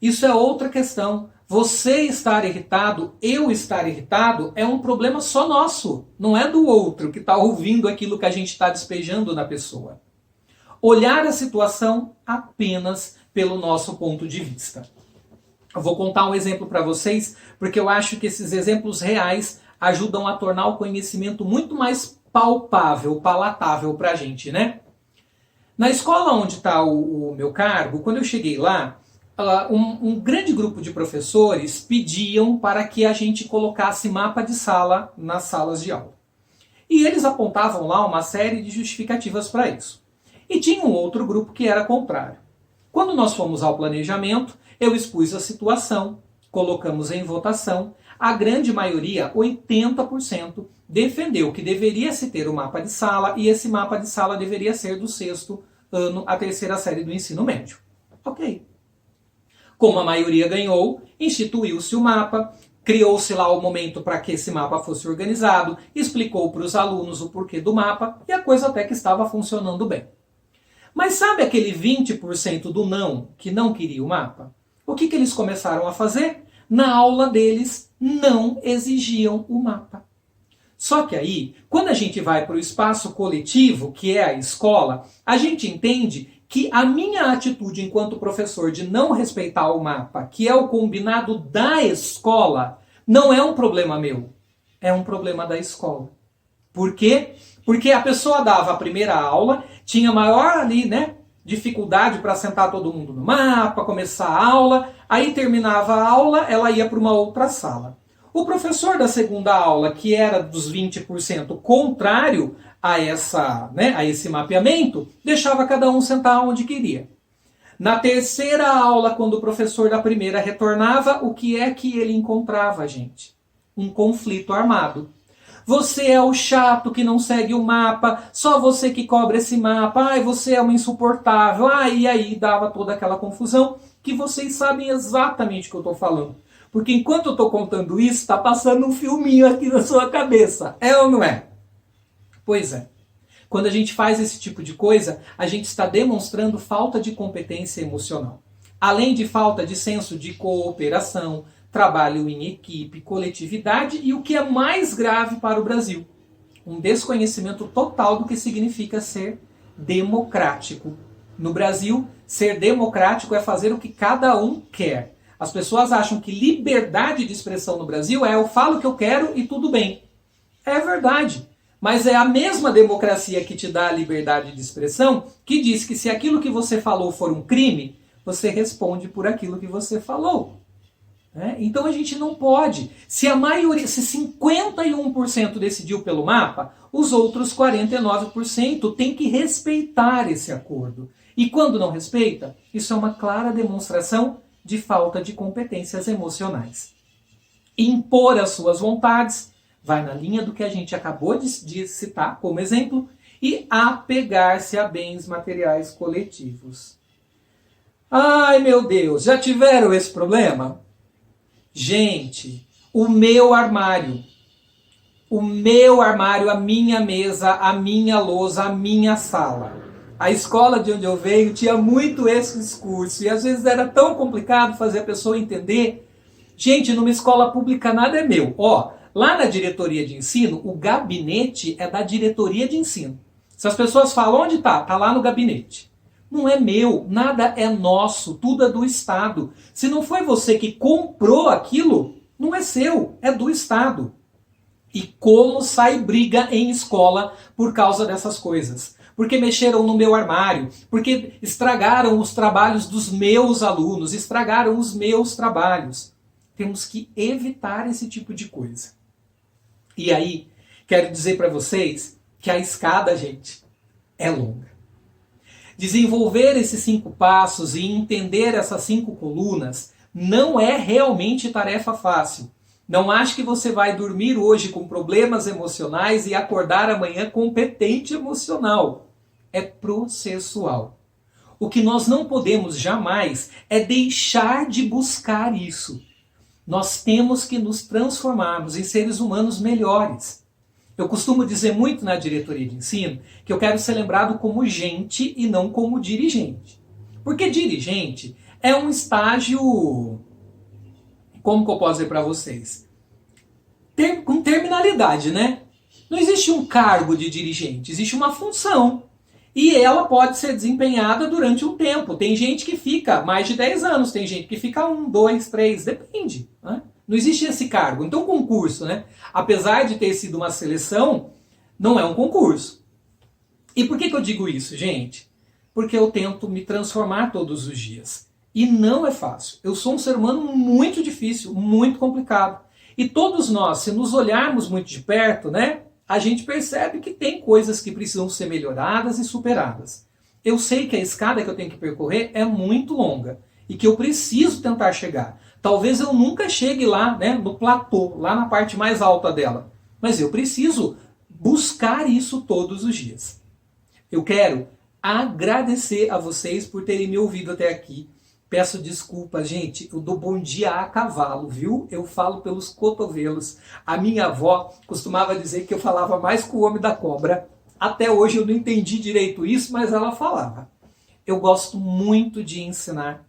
Isso é outra questão. Você estar irritado, eu estar irritado, é um problema só nosso. Não é do outro que está ouvindo aquilo que a gente está despejando na pessoa. Olhar a situação apenas pelo nosso ponto de vista. Eu vou contar um exemplo para vocês, porque eu acho que esses exemplos reais ajudam a tornar o conhecimento muito mais palpável, palatável para a gente, né? Na escola onde está o meu cargo, quando eu cheguei lá, um grande grupo de professores pediam para que a gente colocasse mapa de sala nas salas de aula. E eles apontavam lá uma série de justificativas para isso. E tinha um outro grupo que era contrário. Quando nós fomos ao planejamento, Eu expus a situação, colocamos em votação. A grande maioria, 80%, defendeu que deveria se ter o mapa de sala e esse mapa de sala deveria ser do 6º ano à 3ª série do ensino médio. Ok. Como a maioria ganhou, instituiu-se o mapa, criou-se lá o momento para que esse mapa fosse organizado, explicou para os alunos o porquê do mapa e a coisa até que estava funcionando bem. Mas sabe aquele 20% do não, que não queria o mapa? O que eles começaram a fazer? Na aula deles, não exigiam o mapa. Só que aí, quando a gente vai para o espaço coletivo, que é a escola, a gente entende que a minha atitude enquanto professor de não respeitar o mapa, que é o combinado da escola, não é um problema meu, é um problema da escola. Por quê? Porque a pessoa dava a primeira aula, tinha maior ali, né, dificuldade para sentar todo mundo no mapa, começar a aula, aí terminava a aula, ela ia para uma outra sala. O professor da segunda aula, que era dos 20% contrário a esse mapeamento, deixava cada um sentar onde queria. Na terceira aula, quando o professor da primeira retornava, o que é que ele encontrava, gente? Um conflito armado. Você é o chato que não segue o mapa, só você que cobra esse mapa, ai, você é uma insuportável, e aí dava toda aquela confusão, que vocês sabem exatamente o que eu estou falando. Porque enquanto eu estou contando isso, está passando um filminho aqui na sua cabeça. É ou não é? Pois é. Quando a gente faz esse tipo de coisa, a gente está demonstrando falta de competência emocional. Além de falta de senso de cooperação, trabalho em equipe, coletividade e o que é mais grave para o Brasil, um desconhecimento total do que significa ser democrático. No Brasil, ser democrático é fazer o que cada um quer. As pessoas acham que liberdade de expressão no Brasil é eu falo o que eu quero e tudo bem. É verdade. Mas é a mesma democracia que te dá a liberdade de expressão que diz que se aquilo que você falou for um crime, você responde por aquilo que você falou. Então a gente não pode. Se a maioria, se 51% decidiu pelo mapa, os outros 49% têm que respeitar esse acordo. E quando não respeita, isso é uma clara demonstração de falta de competências emocionais. Impor as suas vontades vai na linha do que a gente acabou de citar como exemplo e apegar-se a bens materiais coletivos. Ai, meu Deus, já tiveram esse problema? Gente, o meu armário, a minha mesa, a minha lousa, a minha sala. A escola de onde eu venho tinha muito esse discurso e às vezes era tão complicado fazer a pessoa entender. Gente, numa escola pública nada é meu. Lá na diretoria de ensino, o gabinete é da diretoria de ensino. Se as pessoas falam onde está, está lá no gabinete. Não é meu, nada é nosso, tudo é do Estado. Se não foi você que comprou aquilo, não é seu, é do Estado. E como sai briga em escola por causa dessas coisas? Porque mexeram no meu armário, porque estragaram os trabalhos dos meus alunos, estragaram os meus trabalhos. Temos que evitar esse tipo de coisa. E aí, quero dizer para vocês que a escada, gente, é longa. Desenvolver esses 5 passos e entender essas 5 colunas não é realmente tarefa fácil. Não ache que você vai dormir hoje com problemas emocionais e acordar amanhã competente emocional. É processual. O que nós não podemos jamais é deixar de buscar isso. Nós temos que nos transformarmos em seres humanos melhores. Eu costumo dizer muito na diretoria de ensino que eu quero ser lembrado como gente e não como dirigente. Porque dirigente é um estágio, como que eu posso dizer para vocês? Com terminalidade, né? Não existe um cargo de dirigente, existe uma função. E ela pode ser desempenhada durante um tempo. Tem gente que fica mais de 10 anos, tem gente que fica 1, 2, 3, depende. Né? Não existe esse cargo. Então, concurso, né? Apesar de ter sido uma seleção, não é um concurso. E por que eu digo isso, gente? Porque eu tento me transformar todos os dias. E não é fácil. Eu sou um ser humano muito difícil, muito complicado. E todos nós, se nos olharmos muito de perto, né? A gente percebe que tem coisas que precisam ser melhoradas e superadas. Eu sei que a escada que eu tenho que percorrer é muito longa. e que eu preciso tentar chegar. Talvez eu nunca chegue lá, né, no platô, lá na parte mais alta dela, mas eu preciso buscar isso todos os dias. Eu quero agradecer a vocês por terem me ouvido até aqui. Peço desculpas, gente, eu dou bom dia a cavalo, viu? Eu falo pelos cotovelos. A minha avó costumava dizer que eu falava mais que o homem da cobra. Até hoje eu não entendi direito isso, mas ela falava. Eu gosto muito de ensinar.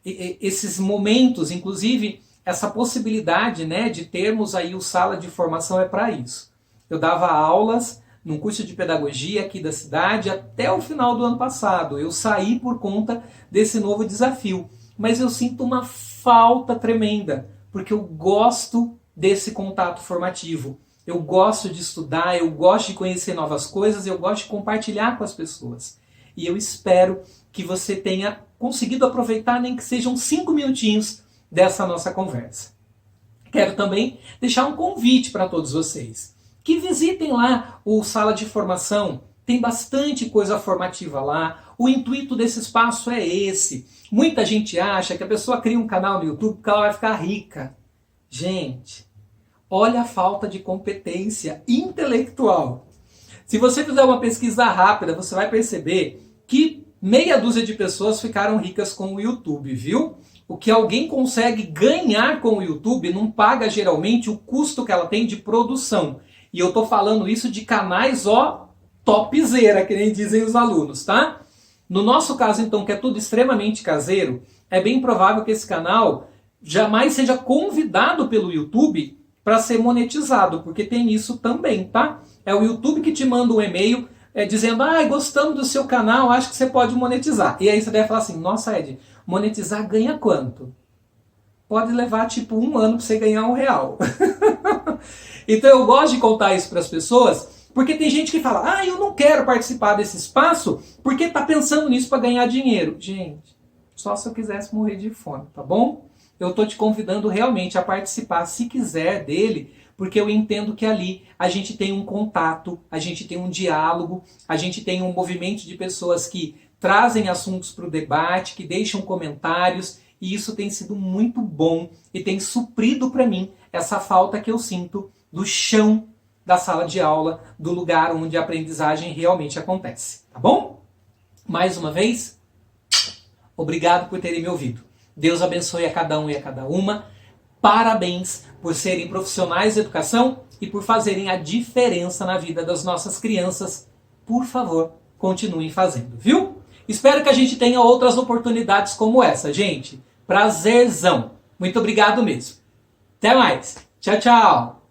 Esses momentos, inclusive essa possibilidade, né, de termos aí o sala de formação é para isso. Eu dava aulas num curso de pedagogia aqui da cidade até o final do ano passado. Eu saí por conta desse novo desafio, mas eu sinto uma falta tremenda, porque eu gosto desse contato formativo. Eu gosto de estudar, eu gosto de conhecer novas coisas, eu gosto de compartilhar com as pessoas. E eu espero que você tenha conseguido aproveitar, nem que sejam 5 minutinhos dessa nossa conversa. Quero também deixar um convite para todos vocês, que visitem lá o Sala de Formação. Tem bastante coisa formativa lá. O intuito desse espaço é esse. Muita gente acha que a pessoa cria um canal no YouTube porque ela vai ficar rica. Gente, olha a falta de competência intelectual. Se você fizer uma pesquisa rápida, você vai perceber que meia dúzia de pessoas ficaram ricas com o YouTube, viu? O que alguém consegue ganhar com o YouTube não paga geralmente o custo que ela tem de produção. E eu tô falando isso de canais, ó, topzera, que nem dizem os alunos, tá? No nosso caso, então, que é tudo extremamente caseiro, é bem provável que esse canal jamais seja convidado pelo YouTube para ser monetizado, porque tem isso também, tá? É o YouTube que te manda um e-mail dizendo, gostamos do seu canal, acho que você pode monetizar. E aí você deve falar assim, nossa Ed, monetizar ganha quanto? Pode levar tipo 1 ano para você ganhar R$1. Então eu gosto de contar isso para as pessoas, porque tem gente que fala, eu não quero participar desse espaço, porque está pensando nisso para ganhar dinheiro. Gente, só se eu quisesse morrer de fome, tá bom? Eu estou te convidando realmente a participar, se quiser, dele, porque eu entendo que ali a gente tem um contato, a gente tem um diálogo, a gente tem um movimento de pessoas que trazem assuntos para o debate, que deixam comentários, e isso tem sido muito bom e tem suprido para mim essa falta que eu sinto do chão da sala de aula, do lugar onde a aprendizagem realmente acontece, tá bom? Mais uma vez, obrigado por terem me ouvido. Deus abençoe a cada um e a cada uma. Parabéns por serem profissionais de educação e por fazerem a diferença na vida das nossas crianças. Por favor, continuem fazendo, viu? Espero que a gente tenha outras oportunidades como essa, gente. Prazerzão. Muito obrigado mesmo. Até mais. Tchau, tchau.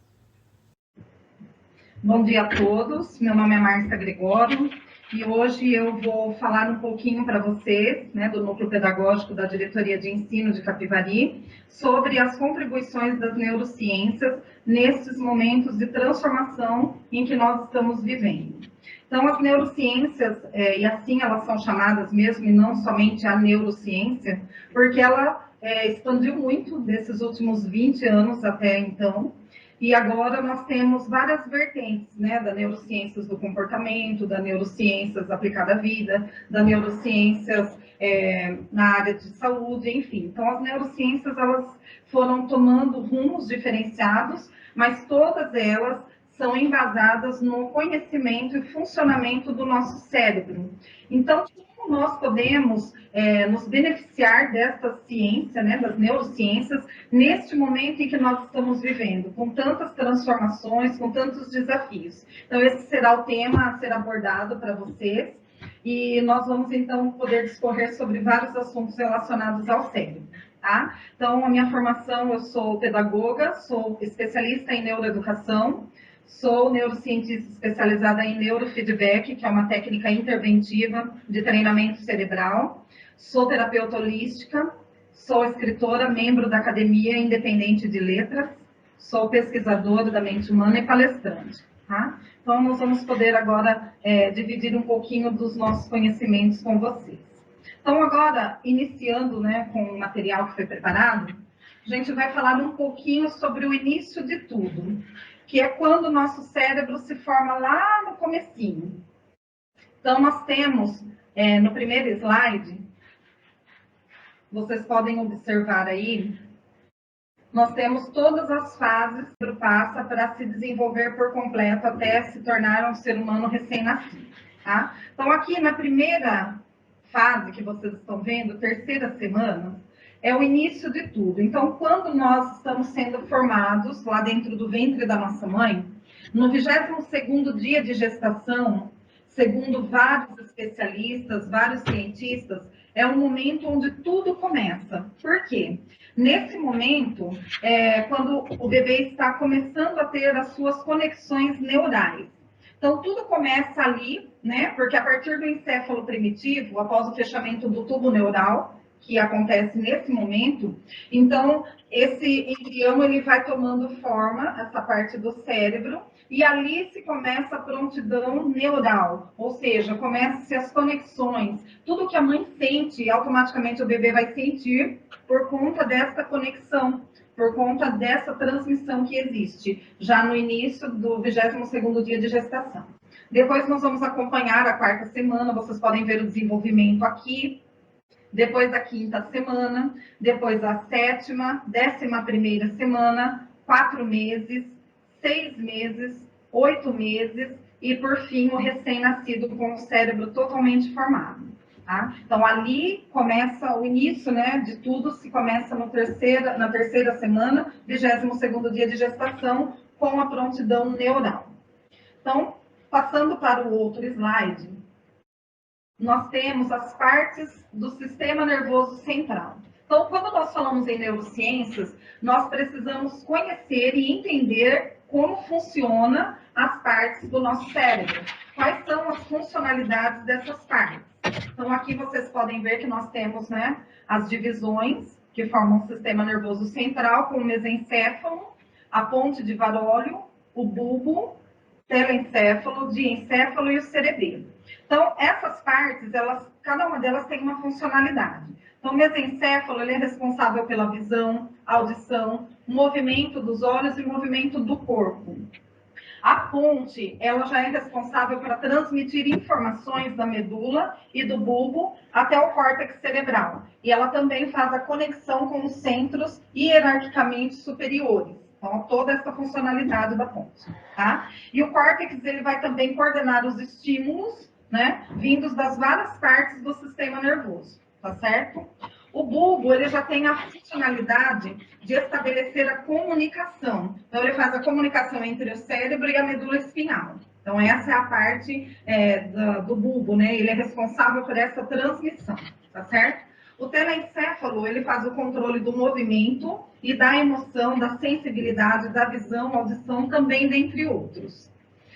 Bom dia a todos. Meu nome é Márcia Gregório e hoje eu vou falar um pouquinho para vocês, né, do Núcleo Pedagógico da Diretoria de Ensino de Capivari, sobre as contribuições das neurociências nesses momentos de transformação em que nós estamos vivendo. Então, as neurociências, e assim elas são chamadas mesmo, e não somente a neurociência, porque ela expandiu muito nesses últimos 20 anos até então, e agora nós temos várias vertentes, né, da neurociências do comportamento, da neurociências aplicada à vida, da neurociências na área de saúde, enfim. Então, as neurociências, elas foram tomando rumos diferenciados, mas todas elas são embasadas no conhecimento e funcionamento do nosso cérebro. Então, como nós podemos nos beneficiar dessa ciência, né, das neurociências, neste momento em que nós estamos vivendo, com tantas transformações, com tantos desafios. Então, esse será o tema a ser abordado para vocês, e nós vamos, então, poder discorrer sobre vários assuntos relacionados ao cérebro. Tá? Então, a minha formação, eu sou pedagoga, sou especialista em neuroeducação, sou neurocientista especializada em neurofeedback, que é uma técnica interventiva de treinamento cerebral. Sou terapeuta holística, sou escritora, membro da Academia Independente de Letras, sou pesquisadora da mente humana e palestrante. Tá? Então, nós vamos poder agora dividir um pouquinho dos nossos conhecimentos com vocês. Então, agora, iniciando, né, com o material que foi preparado, a gente vai falar um pouquinho sobre o início de tudo, que é quando o nosso cérebro se forma lá no comecinho. Então, nós temos, no primeiro slide, vocês podem observar aí, nós temos todas as fases que o passa para se desenvolver por completo até se tornar um ser humano recém-nascido, tá? Então, aqui na primeira fase que vocês estão vendo, terceira semana, é o início de tudo. Então, quando nós estamos sendo formados lá dentro do ventre da nossa mãe, no 22º dia de gestação, segundo vários especialistas, vários cientistas, é um momento onde tudo começa. Por quê? Nesse momento, quando o bebê está começando a ter as suas conexões neurais. Então, tudo começa ali, né? Porque a partir do encéfalo primitivo, após o fechamento do tubo neural, que acontece nesse momento, então, esse embrião, ele vai tomando forma, essa parte do cérebro, e ali se começa a prontidão neural, ou seja, começam-se as conexões. Tudo que a mãe sente, automaticamente o bebê vai sentir por conta dessa conexão, por conta dessa transmissão que existe, já no início do 22º dia de gestação. Depois nós vamos acompanhar a 4ª semana, vocês podem ver o desenvolvimento aqui, depois a 5ª semana, depois a 7ª, 11ª semana, 4 meses, 6 meses, 8 meses e, por fim, o recém-nascido com o cérebro totalmente formado. Tá? Então, ali começa o início, né, de tudo, se começa na terceira semana, 22º dia de gestação, com a prontidão neural. Então, passando para o outro slide, nós temos as partes do sistema nervoso central. Então, quando nós falamos em neurociências, nós precisamos conhecer e entender como funciona as partes do nosso cérebro. Quais são as funcionalidades dessas partes? Então, aqui vocês podem ver que nós temos, né, as divisões que formam o sistema nervoso central, com o mesencéfalo, a ponte de Varolio, o bulbo, telencéfalo, diencéfalo e o cerebelo. Então, essas partes, cada uma delas tem uma funcionalidade. Então, o mesencéfalo, ele é responsável pela visão, audição, movimento dos olhos e movimento do corpo. A ponte, ela já é responsável para transmitir informações da medula e do bulbo até o córtex cerebral. E ela também faz a conexão com os centros hierarquicamente superiores. Então, toda essa funcionalidade da ponte, tá? E o córtex, ele vai também coordenar os estímulos, né, vindos das várias partes do sistema nervoso, tá certo? O bulbo, ele já tem a funcionalidade de estabelecer a comunicação. Então, ele faz a comunicação entre o cérebro e a medula espinhal. Então, essa é a parte do bulbo, né? Ele é responsável por essa transmissão, tá certo? O telencéfalo, ele faz o controle do movimento e da emoção, da sensibilidade, da visão, audição, também dentre outros.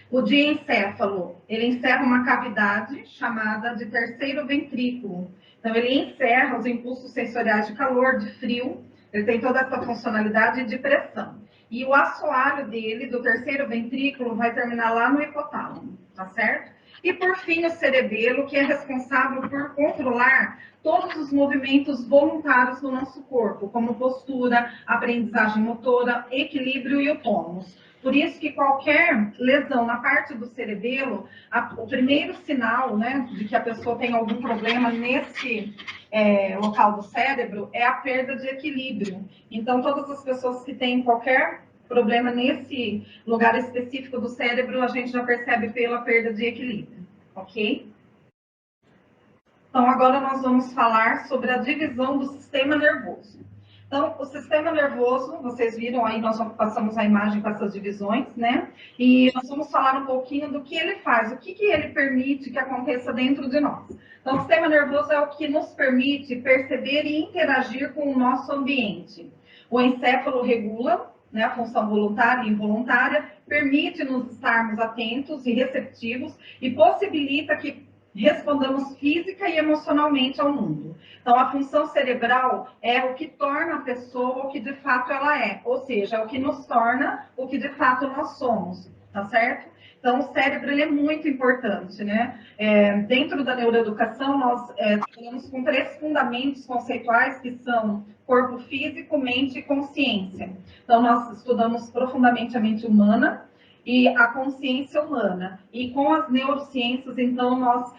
O diencéfalo, ele encerra uma cavidade chamada de terceiro ventrículo. Então, ele encerra os impulsos sensoriais de calor, de frio, ele tem toda essa funcionalidade de pressão. E o assoalho dele, do terceiro ventrículo, vai terminar lá no hipotálamo, tá certo? E, por fim, o cerebelo, que é responsável por controlar todos os movimentos voluntários do nosso corpo, como postura, aprendizagem motora, equilíbrio e o tônus. Por isso que qualquer lesão na parte do cerebelo, o primeiro sinal, né, de que a pessoa tem algum problema nesse local do cérebro é a perda de equilíbrio. Então, todas as pessoas que têm qualquer problema nesse lugar específico do cérebro, a gente já percebe pela perda de equilíbrio, ok? Então, agora nós vamos falar sobre a divisão do sistema nervoso. Então, o sistema nervoso, vocês viram aí, nós já passamos a imagem com essas divisões, né? E nós vamos falar um pouquinho do que ele faz, o que ele permite que aconteça dentro de nós. Então, o sistema nervoso é o que nos permite perceber e interagir com o nosso ambiente. O encéfalo regula, né, a função voluntária e involuntária, permite-nos estarmos atentos e receptivos e possibilita que respondamos física e emocionalmente ao mundo. Então, a função cerebral é o que torna a pessoa o que de fato ela é, ou seja, é o que nos torna o que de fato nós somos, tá certo? Então, o cérebro ele é muito importante, né? Dentro da neuroeducação, nós trabalhamos com 3 fundamentos conceituais que são corpo físico, mente e consciência. Então, nós estudamos profundamente a mente humana e a consciência humana. E com as neurociências, então, nós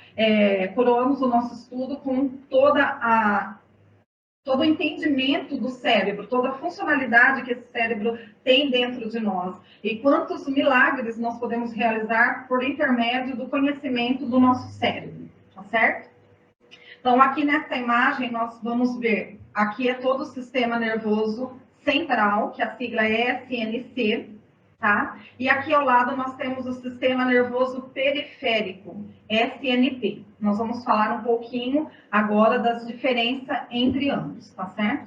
coroamos o nosso estudo com toda todo o entendimento do cérebro, toda a funcionalidade que esse cérebro tem dentro de nós. E quantos milagres nós podemos realizar por intermédio do conhecimento do nosso cérebro, tá certo? Então, aqui nessa imagem, nós vamos ver, aqui é todo o sistema nervoso central, que a sigla é SNC, tá? E aqui ao lado nós temos o sistema nervoso periférico, SNP. Nós vamos falar um pouquinho agora das diferenças entre ambos, tá certo?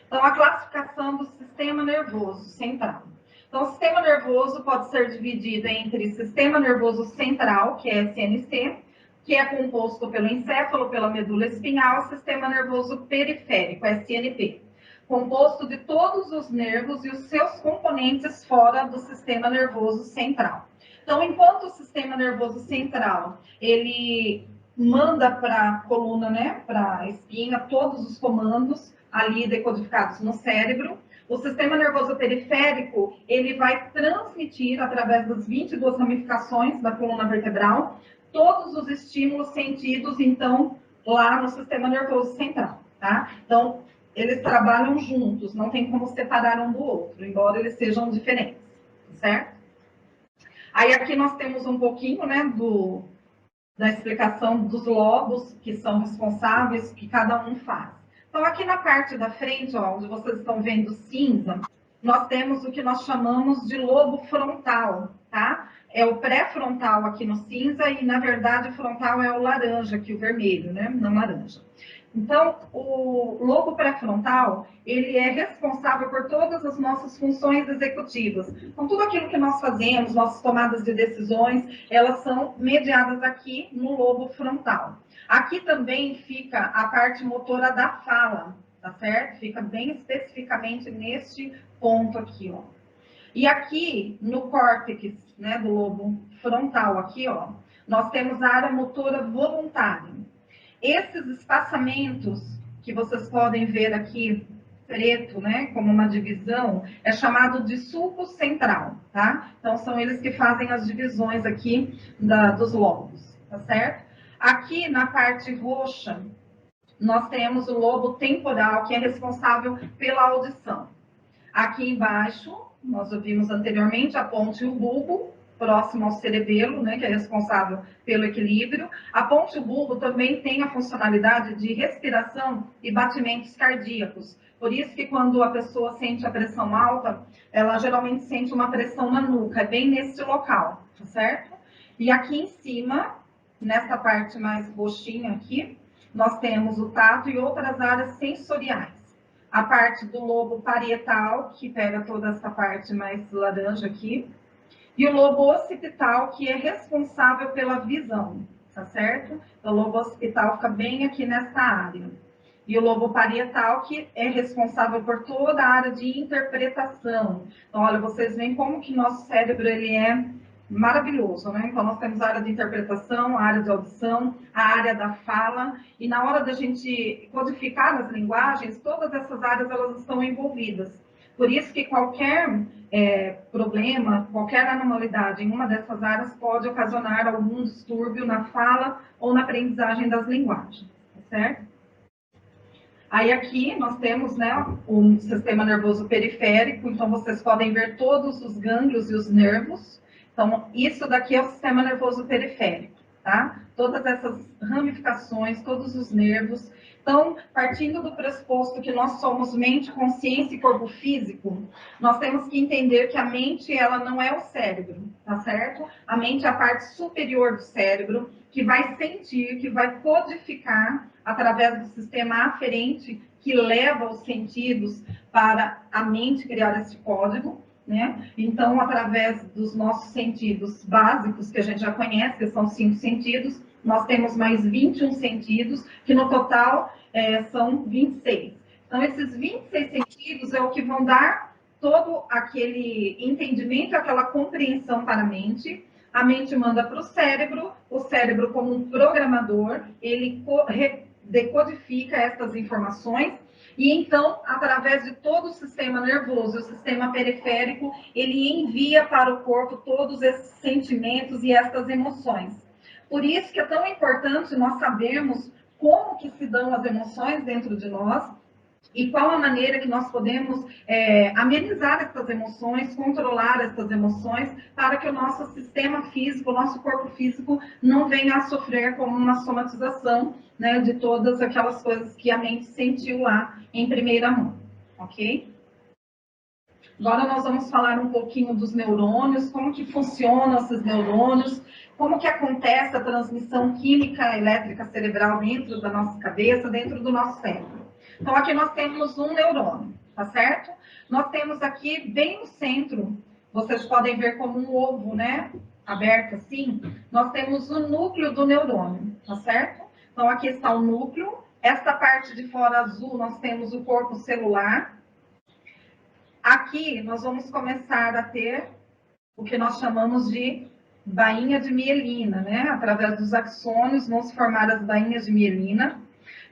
Então, a classificação do sistema nervoso central. Então, o sistema nervoso pode ser dividido entre sistema nervoso central, que é SNC, que é composto pelo encéfalo, pela medula espinhal, e sistema nervoso periférico, SNP, composto de todos os nervos e os seus componentes fora do sistema nervoso central. Então, enquanto o sistema nervoso central, ele manda para a coluna, né, para a espinha, todos os comandos ali decodificados no cérebro, o sistema nervoso periférico, ele vai transmitir, através das 22 ramificações da coluna vertebral, todos os estímulos sentidos, então, lá no sistema nervoso central, tá? Então, eles trabalham juntos, não tem como separar um do outro, embora eles sejam diferentes, certo? Aí aqui nós temos um pouquinho, né, da explicação dos lobos que são responsáveis, que cada um faz. Então, aqui na parte da frente, ó, onde vocês estão vendo cinza, nós temos o que nós chamamos de lobo frontal, tá? É o pré-frontal aqui no cinza e, na verdade, o frontal é o laranja, aqui o vermelho, né? Não laranja. Então, o lobo pré-frontal, ele é responsável por todas as nossas funções executivas. Então, tudo aquilo que nós fazemos, nossas tomadas de decisões, elas são mediadas aqui no lobo frontal. Aqui também fica a parte motora da fala, tá certo? Fica bem especificamente neste ponto aqui, ó. E aqui, no córtex, né, do lobo frontal aqui, ó, nós temos a área motora voluntária. Esses espaçamentos que vocês podem ver aqui, preto, né, como uma divisão, é chamado de sulco central, tá? Então, são eles que fazem as divisões aqui dos lobos, tá certo? Aqui, na parte roxa, nós temos o lobo temporal, que é responsável pela audição. Aqui embaixo, nós ouvimos anteriormente a ponte e o bulbo, próximo ao cerebelo, né, que é responsável pelo equilíbrio. A ponte e o bulbo também tem a funcionalidade de respiração e batimentos cardíacos. Por isso que quando a pessoa sente a pressão alta, ela geralmente sente uma pressão na nuca, é bem nesse local, tá certo? E aqui em cima, nessa parte mais roxinha aqui, nós temos o tato e outras áreas sensoriais. A parte do lobo parietal, que pega toda essa parte mais laranja aqui, e o lobo occipital, que é responsável pela visão, tá certo? Então, o lobo occipital fica bem aqui nessa área. E o lobo parietal, que é responsável por toda a área de interpretação. Então, olha, vocês veem como que nosso cérebro, ele é maravilhoso, né? Então, nós temos a área de interpretação, a área de audição, a área da fala, e na hora da gente codificar as linguagens, todas essas áreas, elas estão envolvidas. Por isso que qualquer problema, qualquer anormalidade em uma dessas áreas pode ocasionar algum distúrbio na fala ou na aprendizagem das linguagens, certo? Aí aqui nós temos, né, o sistema nervoso periférico, então vocês podem ver todos os gânglios e os nervos. Então, isso daqui é o sistema nervoso periférico, tá? Todas essas ramificações, todos os nervos. Então, partindo do pressuposto que nós somos mente, consciência e corpo físico, nós temos que entender que a mente, ela não é o cérebro, tá certo? A mente é a parte superior do cérebro, que vai sentir, que vai codificar através do sistema aferente, que leva os sentidos para a mente criar esse código, né? Então, através dos nossos sentidos básicos, que a gente já conhece, que são 5 sentidos, nós temos mais 21 sentidos, que no total são 26. Então, esses 26 sentidos é o que vão dar todo aquele entendimento, aquela compreensão para a mente manda para o cérebro como um programador, ele decodifica essas informações, e então, através de todo o sistema nervoso e o sistema periférico, ele envia para o corpo todos esses sentimentos e essas emoções. Por isso que é tão importante nós sabermos como que se dão as emoções dentro de nós e qual a maneira que nós podemos amenizar essas emoções, controlar essas emoções, para que o nosso sistema físico, o nosso corpo físico, não venha a sofrer como uma somatização, né, de todas aquelas coisas que a mente sentiu lá em primeira mão, ok? Agora nós vamos falar um pouquinho dos neurônios, como que funcionam esses neurônios, como que acontece a transmissão química elétrica cerebral dentro da nossa cabeça, dentro do nosso cérebro. Então, aqui nós temos um neurônio, tá certo? Nós temos aqui, bem no centro, vocês podem ver como um ovo, né? Aberto assim. Nós temos o núcleo do neurônio, tá certo? Então, aqui está o núcleo. Esta parte de fora azul, nós temos o corpo celular. Aqui, nós vamos começar a ter o que nós chamamos de bainha de mielina, né? Através dos axônios, vão se formar as bainhas de mielina,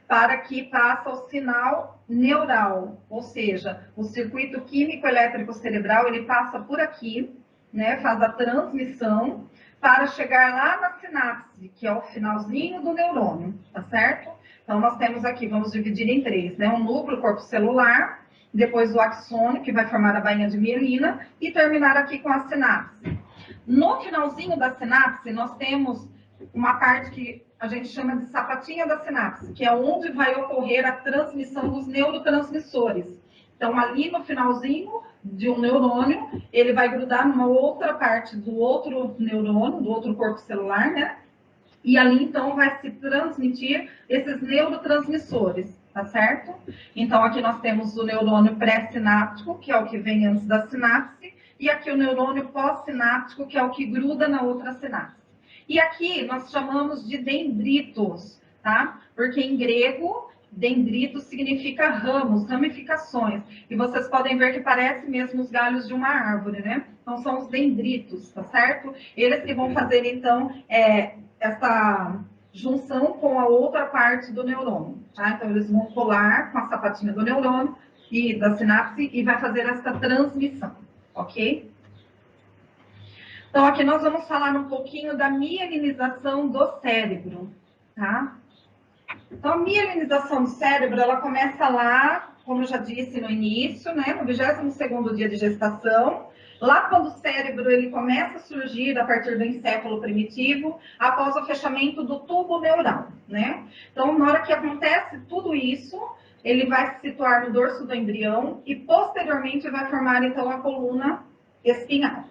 para que passe o sinal neural, ou seja, o circuito químico elétrico cerebral, ele passa por aqui, né, faz a transmissão para chegar lá na sinapse, que é o finalzinho do neurônio, tá certo? Então, nós temos aqui, vamos dividir em três, né, o núcleo, o corpo celular, depois o axônio, que vai formar a bainha de mielina, e terminar aqui com a sinapse. No finalzinho da sinapse, nós temos uma parte que a gente chama de sapatinha da sinapse, que é onde vai ocorrer a transmissão dos neurotransmissores. Então, ali no finalzinho de um neurônio, ele vai grudar numa outra parte do outro neurônio, do outro corpo celular, né? E ali, então, vai se transmitir esses neurotransmissores, tá certo? Então, aqui nós temos o neurônio pré-sináptico, que é o que vem antes da sinapse, e aqui o neurônio pós-sináptico, que é o que gruda na outra sinapse. E aqui nós chamamos de dendritos, tá? Porque em grego, dendrito significa ramos, ramificações. E vocês podem ver que parece mesmo os galhos de uma árvore, né? Então, são os dendritos, tá certo? Eles que vão fazer, então, essa junção com a outra parte do neurônio, tá? Então, eles vão colar com a sapatinha do neurônio e da sinapse e vai fazer essa transmissão, ok? Então, aqui nós vamos falar um pouquinho da mielinização do cérebro, tá? Então, a mielinização do cérebro, ela começa lá, como eu já disse no início, né, no 22º dia de gestação, lá quando o cérebro ele começa a surgir a partir do encéfalo primitivo, após o fechamento do tubo neural, né? Então, na hora que acontece tudo isso, ele vai se situar no dorso do embrião e, posteriormente, vai formar, então, a coluna espinhal.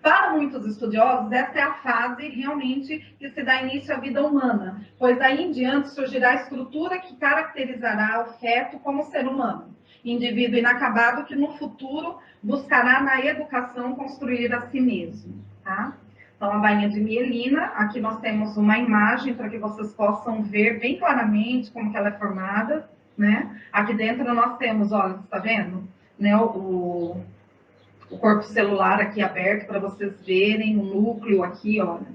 Para muitos estudiosos, essa é a fase realmente que se dá início à vida humana, pois daí em diante surgirá a estrutura que caracterizará o feto como ser humano, indivíduo inacabado que no futuro buscará na educação construir a si mesmo, tá? Então, a bainha de mielina, aqui nós temos uma imagem para que vocês possam ver bem claramente como que ela é formada, né? Aqui dentro nós temos, olha, você está vendo? Né, o corpo celular aqui aberto para vocês verem o núcleo aqui, olha.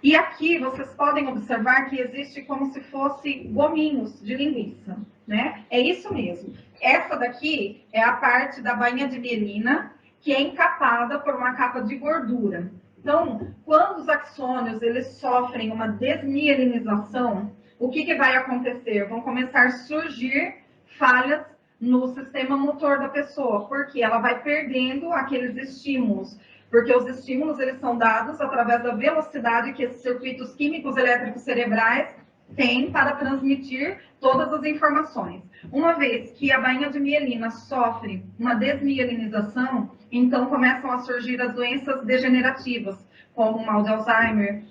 E aqui vocês podem observar que existe como se fosse gominhos de linguiça, né? É isso mesmo. Essa daqui é a parte da bainha de mielina que é encapada por uma capa de gordura. Então, quando os axônios eles sofrem uma desmielinização, o que vai acontecer? Vão começar a surgir falhas no sistema motor da pessoa, porque ela vai perdendo aqueles estímulos, porque os estímulos eles são dados através da velocidade que esses circuitos químicos elétricos cerebrais têm para transmitir todas as informações. Uma vez que a bainha de mielina sofre uma desmielinização, então começam a surgir as doenças degenerativas, como o mal de Alzheimer,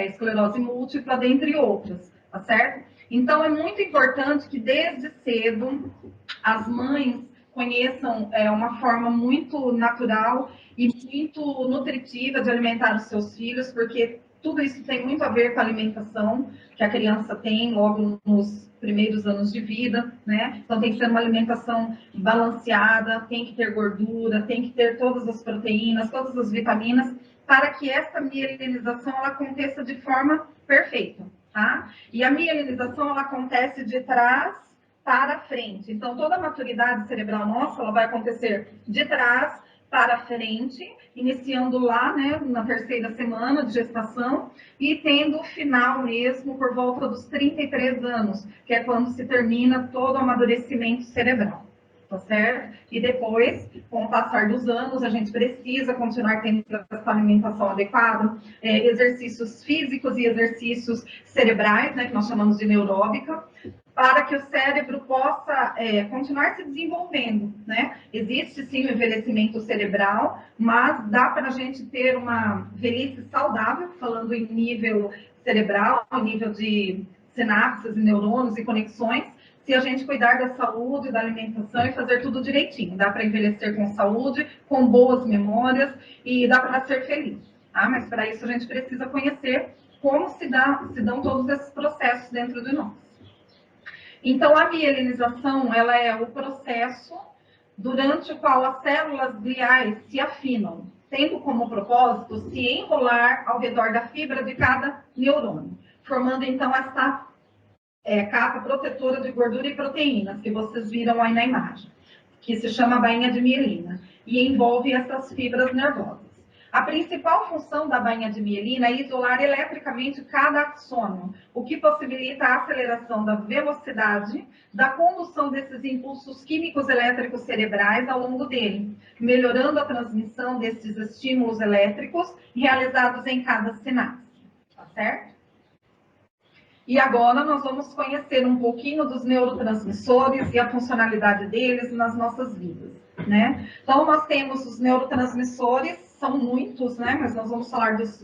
esclerose múltipla, dentre outras, tá certo? Então, é muito importante que desde cedo as mães conheçam uma forma muito natural e muito nutritiva de alimentar os seus filhos, porque tudo isso tem muito a ver com a alimentação que a criança tem logo nos primeiros anos de vida, né? Então, tem que ser uma alimentação balanceada, tem que ter gordura, tem que ter todas as proteínas, todas as vitaminas, para que essa mielinização ela aconteça de forma perfeita, tá? E a mielinização ela acontece de trás para frente. Então, toda a maturidade cerebral nossa ela vai acontecer de trás para frente, iniciando lá, né, na terceira semana de gestação e tendo o final mesmo por volta dos 33 anos, que é quando se termina todo o amadurecimento cerebral. Tá certo? E depois, com o passar dos anos, a gente precisa continuar tendo essa alimentação adequada, exercícios físicos e exercícios cerebrais, né, que nós chamamos de neuróbica, para que o cérebro possa continuar se desenvolvendo, né? Existe sim o envelhecimento cerebral, mas dá para a gente ter uma velhice saudável, falando em nível cerebral, em nível de sinapses e neurônios e conexões, se a gente cuidar da saúde, da alimentação e fazer tudo direitinho. Dá para envelhecer com saúde, com boas memórias e dá para ser feliz. Tá? Mas para isso a gente precisa conhecer como se dão todos esses processos dentro de nós. Então, a mielinização, ela é o processo durante o qual as células gliais se afinam, tendo como propósito se enrolar ao redor da fibra de cada neurônio, formando então essa capa protetora de gordura e proteínas, que vocês viram aí na imagem, que se chama bainha de mielina, e envolve essas fibras nervosas. A principal função da bainha de mielina é isolar eletricamente cada axônio, o que possibilita a aceleração da velocidade da condução desses impulsos químicos elétricos cerebrais ao longo dele, melhorando a transmissão desses estímulos elétricos realizados em cada sinapse. Tá certo? E agora nós vamos conhecer um pouquinho dos neurotransmissores e a funcionalidade deles nas nossas vidas, né? Então, nós temos os neurotransmissores, são muitos, né? Mas nós vamos falar dos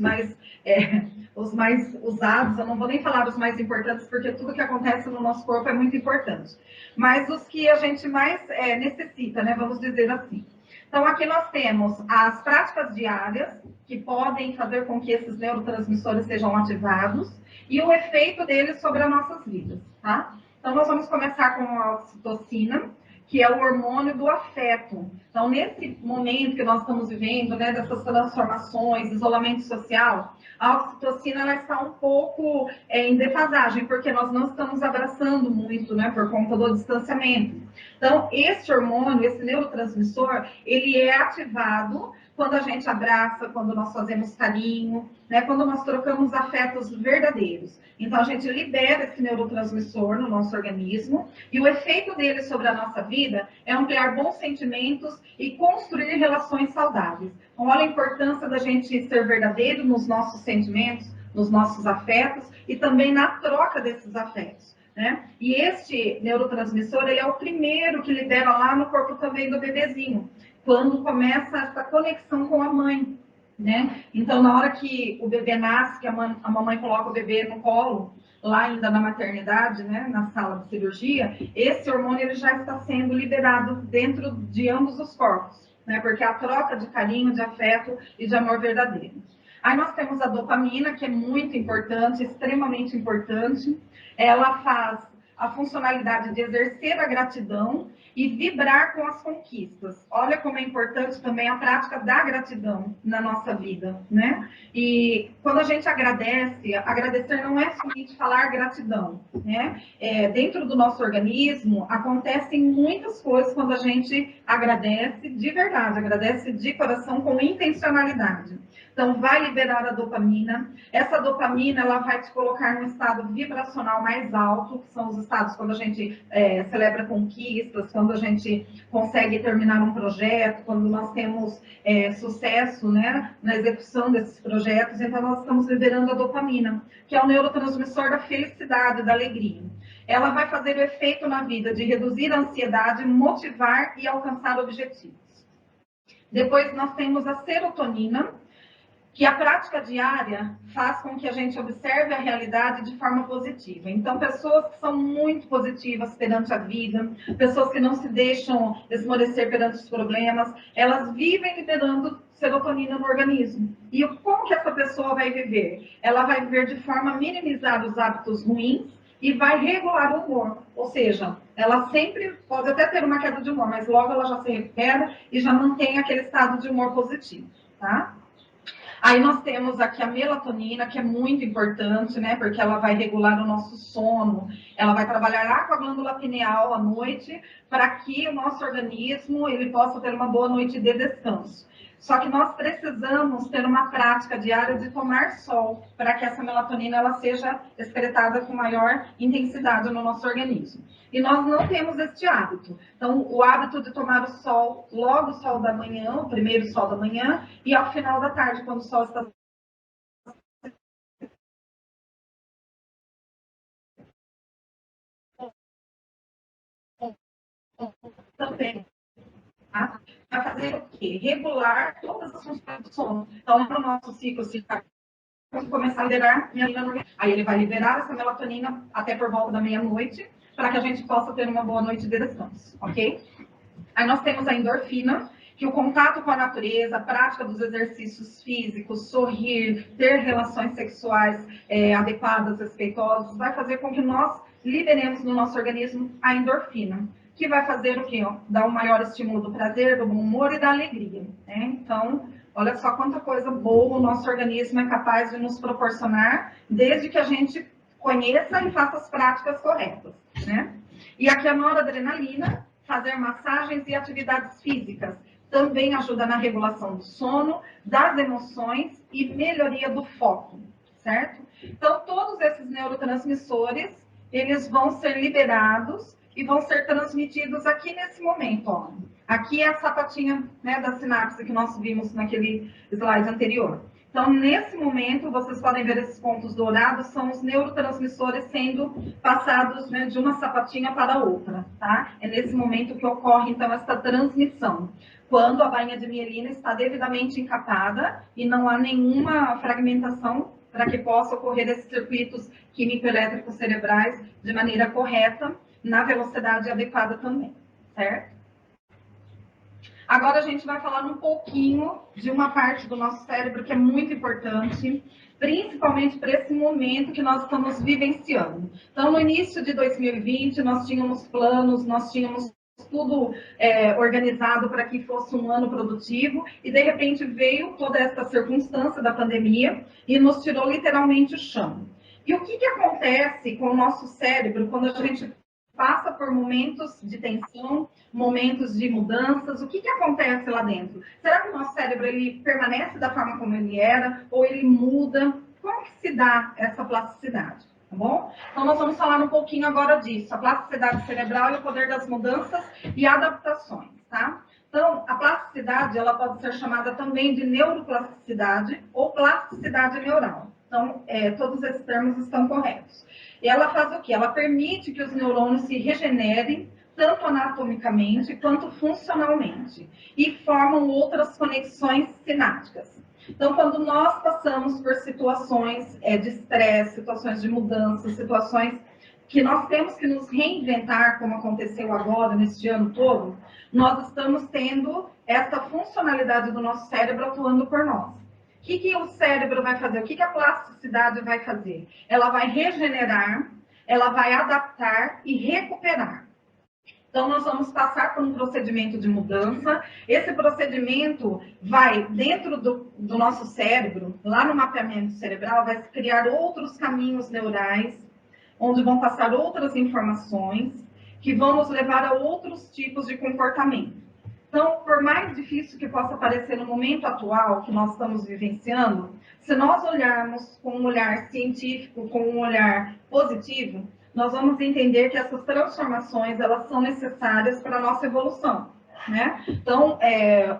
os mais usados. Eu não vou nem falar dos mais importantes, porque tudo que acontece no nosso corpo é muito importante. Mas os que a gente mais necessita, né? Vamos dizer assim. Então, aqui nós temos as práticas diárias, que podem fazer com que esses neurotransmissores sejam ativados, e o efeito deles sobre as nossas vidas, tá? Então, nós vamos começar com a oxitocina, que é o hormônio do afeto. Então, nesse momento que nós estamos vivendo, né, dessas transformações, isolamento social, a oxitocina ela está um pouco em defasagem, porque nós não estamos abraçando muito, né, por conta do distanciamento. Então, esse hormônio, esse neurotransmissor, ele é ativado quando a gente abraça, quando nós fazemos carinho, né, quando nós trocamos afetos verdadeiros. Então, a gente libera esse neurotransmissor no nosso organismo e o efeito dele sobre a nossa vida é ampliar bons sentimentos e construir relações saudáveis. Então, olha a importância da gente ser verdadeiro nos nossos sentimentos, nos nossos afetos e também na troca desses afetos, né? E este neurotransmissor, ele é o primeiro que libera lá no corpo também do bebezinho, quando começa essa conexão com a mãe, né? Então, na hora que o bebê nasce, que a mamãe coloca o bebê no colo, lá ainda na maternidade, né, na sala de cirurgia, esse hormônio ele já está sendo liberado dentro de ambos os corpos, né? Porque é a troca de carinho, de afeto e de amor verdadeiro. Aí nós temos a dopamina, que é muito importante, extremamente importante. Ela faz a funcionalidade de exercer a gratidão e vibrar com as conquistas. Olha como é importante também a prática da gratidão na nossa vida, né? E quando a gente agradece, agradecer não é somente falar gratidão, né? Dentro do nosso organismo acontecem muitas coisas quando a gente agradece de verdade, agradece de coração com intencionalidade. Então, vai liberar a dopamina. Essa dopamina, ela vai te colocar num estado vibracional mais alto, que são os estados quando a gente celebra conquistas, quando a gente consegue terminar um projeto, quando nós temos sucesso, né, na execução desses projetos. Então, nós estamos liberando a dopamina, que é o neurotransmissor da felicidade, da alegria. Ela vai fazer o efeito na vida de reduzir a ansiedade, motivar e alcançar objetivos. Depois, nós temos a serotonina, que a prática diária faz com que a gente observe a realidade de forma positiva. Então, pessoas que são muito positivas perante a vida, pessoas que não se deixam esmorecer perante os problemas, elas vivem liberando serotonina no organismo. E como que essa pessoa vai viver? Ela vai viver de forma a minimizar os hábitos ruins e vai regular o humor. Ou seja, ela sempre pode até ter uma queda de humor, mas logo ela já se recupera e já mantém aquele estado de humor positivo, tá? Aí nós temos aqui a melatonina, que é muito importante, né? Porque ela vai regular o nosso sono, ela vai trabalhar lá com a glândula pineal à noite, para que o nosso organismo ele possa ter uma boa noite de descanso. Só que nós precisamos ter uma prática diária de tomar sol, para que essa melatonina ela seja excretada com maior intensidade no nosso organismo. E nós não temos este hábito. Então, o hábito de tomar o sol, logo o sol da manhã, o primeiro sol da manhã, e ao final da tarde, quando o sol está também. Tá? Vai fazer o quê? Regular todas as funções do sono. Então, no nosso ciclo circadiano, começar a liberar melatonina. Aí ele vai liberar essa melatonina até por volta da meia-noite, para que a gente possa ter uma boa noite de descanso, ok? Aí nós temos a endorfina, que o contato com a natureza, a prática dos exercícios físicos, sorrir, ter relações sexuais adequadas, respeitosas, vai fazer com que nós liberemos no nosso organismo a endorfina, que vai fazer o quê? Dar um maior estímulo do prazer, do bom humor e da alegria, né? Então, olha só quanta coisa boa o nosso organismo é capaz de nos proporcionar, desde que a gente conheça e faça as práticas corretas, né? E aqui a noradrenalina, fazer massagens e atividades físicas, também ajuda na regulação do sono, das emoções e melhoria do foco, certo? Então, todos esses neurotransmissores, eles vão ser liberados e vão ser transmitidos aqui nesse momento, ó. Aqui é a sapatinha, né, da sinapse que nós vimos naquele slide anterior. Então, nesse momento, vocês podem ver esses pontos dourados, são os neurotransmissores sendo passados, né, de uma sapatinha para a outra, tá? É nesse momento que ocorre, então, essa transmissão. Quando a bainha de mielina está devidamente encapada e não há nenhuma fragmentação para que possa ocorrer esses circuitos químico-elétricos cerebrais de maneira correta, na velocidade adequada também, certo? Agora a gente vai falar um pouquinho de uma parte do nosso cérebro que é muito importante, principalmente para esse momento que nós estamos vivenciando. Então, no início de 2020, nós tínhamos planos, nós tínhamos tudo organizado para que fosse um ano produtivo, e de repente veio toda essa circunstância da pandemia e nos tirou literalmente o chão. E o que acontece com o nosso cérebro quando a gente passa por momentos de tensão, momentos de mudanças? O que acontece lá dentro? Será que o nosso cérebro ele permanece da forma como ele era, ou ele muda? Como que se dá essa plasticidade? Tá bom? Então, nós vamos falar um pouquinho agora disso, a plasticidade cerebral e o poder das mudanças e adaptações, tá? Então, a plasticidade, ela pode ser chamada também de neuroplasticidade ou plasticidade neural. Então, todos esses termos estão corretos. E ela faz o quê? Ela permite que os neurônios se regenerem, tanto anatomicamente quanto funcionalmente, e formam outras conexões sinápticas. Então, quando nós passamos por situações de estresse, situações de mudança, situações que nós temos que nos reinventar, como aconteceu agora, neste ano todo, nós estamos tendo essa funcionalidade do nosso cérebro atuando por nós. O que o cérebro vai fazer? O que a plasticidade vai fazer? Ela vai regenerar, ela vai adaptar e recuperar. Então, nós vamos passar por um procedimento de mudança. Esse procedimento vai, dentro do nosso cérebro, lá no mapeamento cerebral, vai criar outros caminhos neurais, onde vão passar outras informações, que vão nos levar a outros tipos de comportamento. Então, por mais difícil que possa parecer no momento atual que nós estamos vivenciando, se nós olharmos com um olhar científico, com um olhar positivo, nós vamos entender que essas transformações, elas são necessárias para a nossa evolução, né? Então,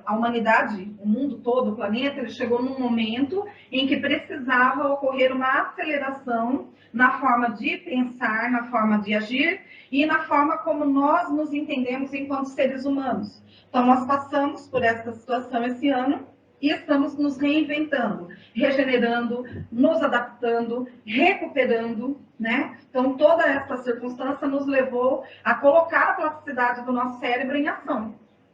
a humanidade, o mundo todo, o planeta, ele chegou num momento em que precisava ocorrer uma aceleração na forma de pensar, na forma de agir e na forma como nós nos entendemos enquanto seres humanos. Então, nós passamos por essa situação esse ano e estamos nos reinventando, regenerando, nos adaptando, recuperando, né? Então, toda essa circunstância nos levou a colocar a plasticidade do nosso cérebro em ação,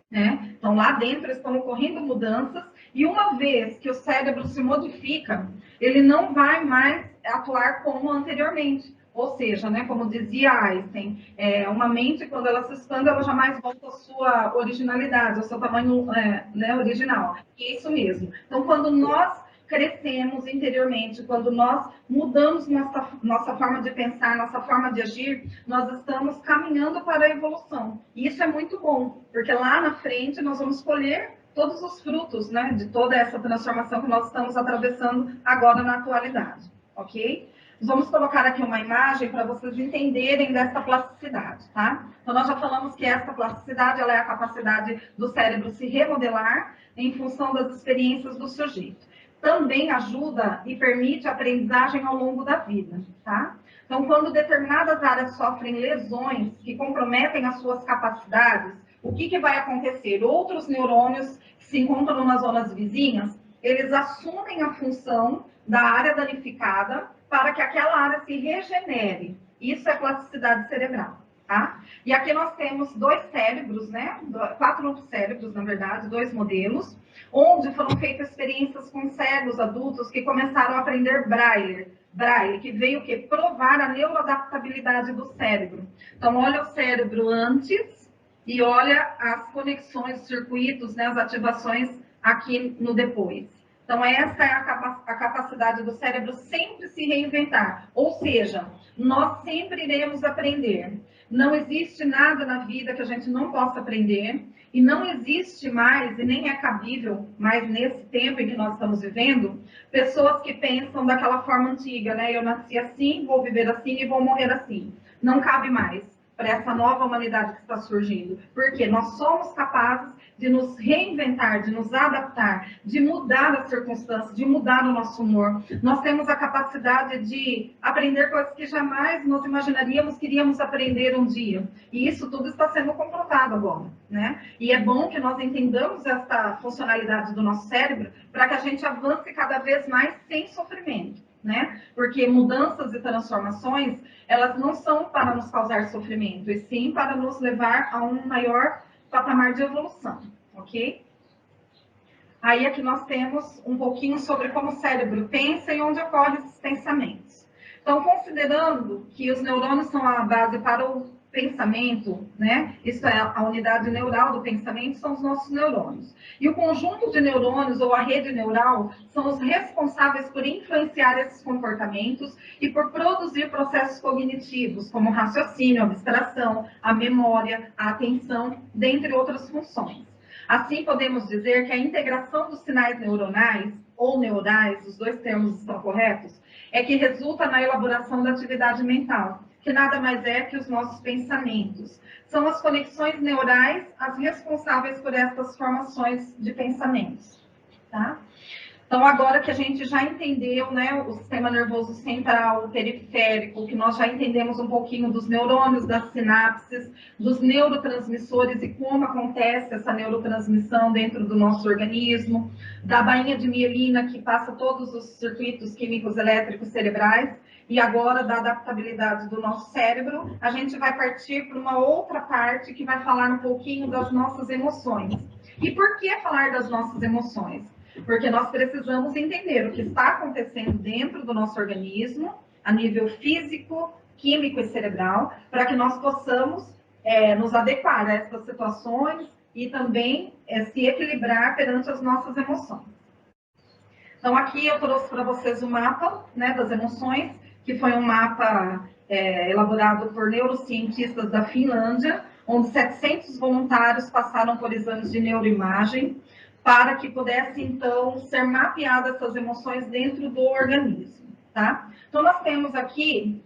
né? Então, lá dentro estão ocorrendo mudanças, e uma vez que o cérebro se modifica, ele não vai mais atuar como anteriormente. Ou seja, né, como dizia Einstein, uma mente, quando ela se expande, ela jamais volta à sua originalidade, ao seu tamanho né, original. E é isso mesmo. Então, quando nós crescemos interiormente, quando nós mudamos nossa forma de pensar, nossa forma de agir, nós estamos caminhando para a evolução. E isso é muito bom, porque lá na frente nós vamos colher todos os frutos, né, de toda essa transformação que nós estamos atravessando agora na atualidade, ok? Vamos colocar aqui uma imagem para vocês entenderem dessa plasticidade, tá? Então, nós já falamos que essa plasticidade, ela é a capacidade do cérebro se remodelar em função das experiências do sujeito. Também ajuda e permite a aprendizagem ao longo da vida, tá? Então, quando determinadas áreas sofrem lesões que comprometem as suas capacidades, o que vai acontecer? Outros neurônios que se encontram nas zonas vizinhas, eles assumem a função da área danificada para que aquela área se regenere. Isso é plasticidade cerebral, tá? E aqui nós temos dois cérebros, né? 4 cérebros, na verdade, 2 modelos, onde foram feitas experiências com cegos adultos que começaram a aprender Braille, que veio o quê? Provar a neuroadaptabilidade do cérebro. Então, olha o cérebro antes e olha as conexões, os circuitos, né, as ativações aqui no depois. Então, essa é a capacidade do cérebro sempre se reinventar. Ou seja, nós sempre iremos aprender. Não existe nada na vida que a gente não possa aprender. E não existe mais, e nem é cabível mais nesse tempo em que nós estamos vivendo, pessoas que pensam daquela forma antiga, né? Eu nasci assim, vou viver assim e vou morrer assim. Não cabe mais para essa nova humanidade que está surgindo. Porque nós somos capazes de nos reinventar, de nos adaptar, de mudar as circunstâncias, de mudar o nosso humor. Nós temos a capacidade de aprender coisas que jamais nós imaginaríamos que iríamos aprender um dia. E isso tudo está sendo comprovado agora, né? E é bom que nós entendamos essa funcionalidade do nosso cérebro para que a gente avance cada vez mais sem sofrimento, né? Porque mudanças e transformações, elas não são para nos causar sofrimento, e sim para nos levar a um maior patamar de evolução, ok? Aí aqui nós temos um pouquinho sobre como o cérebro pensa e onde ocorrem esses pensamentos. Então, considerando que os neurônios são a base para o pensamento, né? Isso é a unidade neural do pensamento, são os nossos neurônios. E o conjunto de neurônios, ou a rede neural, são os responsáveis por influenciar esses comportamentos e por produzir processos cognitivos, como o raciocínio, a abstração, a memória, a atenção, dentre outras funções. Assim, podemos dizer que a integração dos sinais neuronais, ou neurais, os dois termos estão corretos, é que resulta na elaboração da atividade mental, que nada mais é que os nossos pensamentos. São as conexões neurais as responsáveis por essas formações de pensamentos, tá? Então, agora que a gente já entendeu, né, o sistema nervoso central, o periférico, que nós já entendemos um pouquinho dos neurônios, das sinapses, dos neurotransmissores e como acontece essa neurotransmissão dentro do nosso organismo, da bainha de mielina, que passa todos os circuitos químicos elétricos cerebrais, e agora da adaptabilidade do nosso cérebro, a gente vai partir para uma outra parte que vai falar um pouquinho das nossas emoções. E por que falar das nossas emoções? Porque nós precisamos entender o que está acontecendo dentro do nosso organismo, a nível físico, químico e cerebral, para que nós possamos nos adequar a essas situações e também se equilibrar perante as nossas emoções. Então, aqui eu trouxe para vocês o mapa, né, das emoções, que foi um mapa elaborado por neurocientistas da Finlândia, onde 700 voluntários passaram por exames de neuroimagem, para que pudesse, então, ser mapeadas essas emoções dentro do organismo, tá? Então, nós temos aqui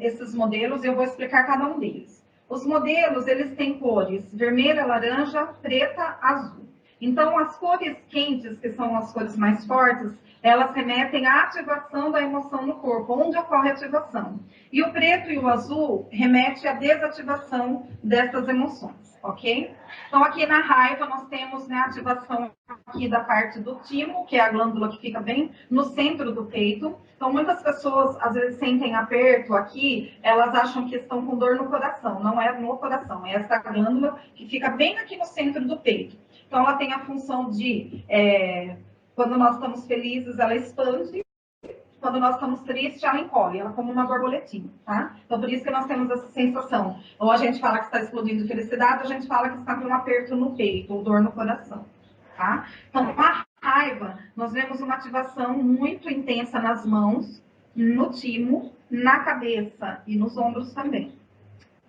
esses modelos, e eu vou explicar cada um deles. Os modelos, eles têm cores vermelha, laranja, preta, azul. Então, as cores quentes, que são as cores mais fortes, elas remetem à ativação da emoção no corpo, onde ocorre a ativação. E o preto e o azul remete à desativação dessas emoções, ok? Então, aqui na raiva, nós temos, né, a ativação aqui da parte do timo, que é a glândula que fica bem no centro do peito. Então, muitas pessoas, às vezes, sentem aperto aqui, elas acham que estão com dor no coração. Não é no coração, é essa glândula que fica bem aqui no centro do peito. Então, ela tem a função de, quando nós estamos felizes, ela expande. Quando nós estamos tristes, ela encolhe, ela é como uma borboletinha, tá? Então, por isso que nós temos essa sensação. Ou a gente fala que está explodindo felicidade, ou a gente fala que está com um aperto no peito, ou dor no coração, tá? Então, a raiva nós vemos uma ativação muito intensa nas mãos, no timo, na cabeça e nos ombros também.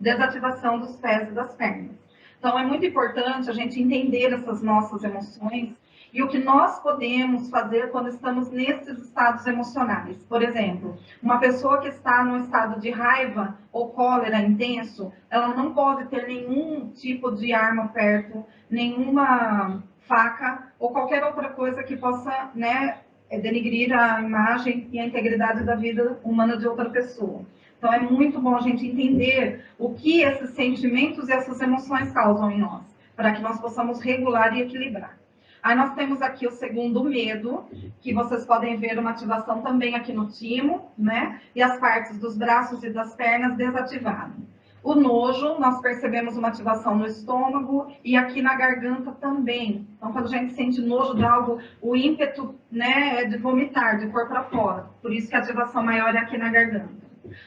Desativação dos pés e das pernas. Então, é muito importante a gente entender essas nossas emoções e o que nós podemos fazer quando estamos nesses estados emocionais. Por exemplo, uma pessoa que está num estado de raiva ou cólera intenso, ela não pode ter nenhum tipo de arma perto, nenhuma faca ou qualquer outra coisa que possa, né, denigrir a imagem e a integridade da vida humana de outra pessoa. Então, é muito bom a gente entender o que esses sentimentos e essas emoções causam em nós, para que nós possamos regular e equilibrar. Aí nós temos aqui o segundo medo, que vocês podem ver uma ativação também aqui no timo, né? E as partes dos braços e das pernas desativadas. O nojo, nós percebemos uma ativação no estômago e aqui na garganta também. Então, quando a gente sente nojo de algo, o ímpeto, né, é de vomitar, de pôr para fora. Por isso que a ativação maior é aqui na garganta.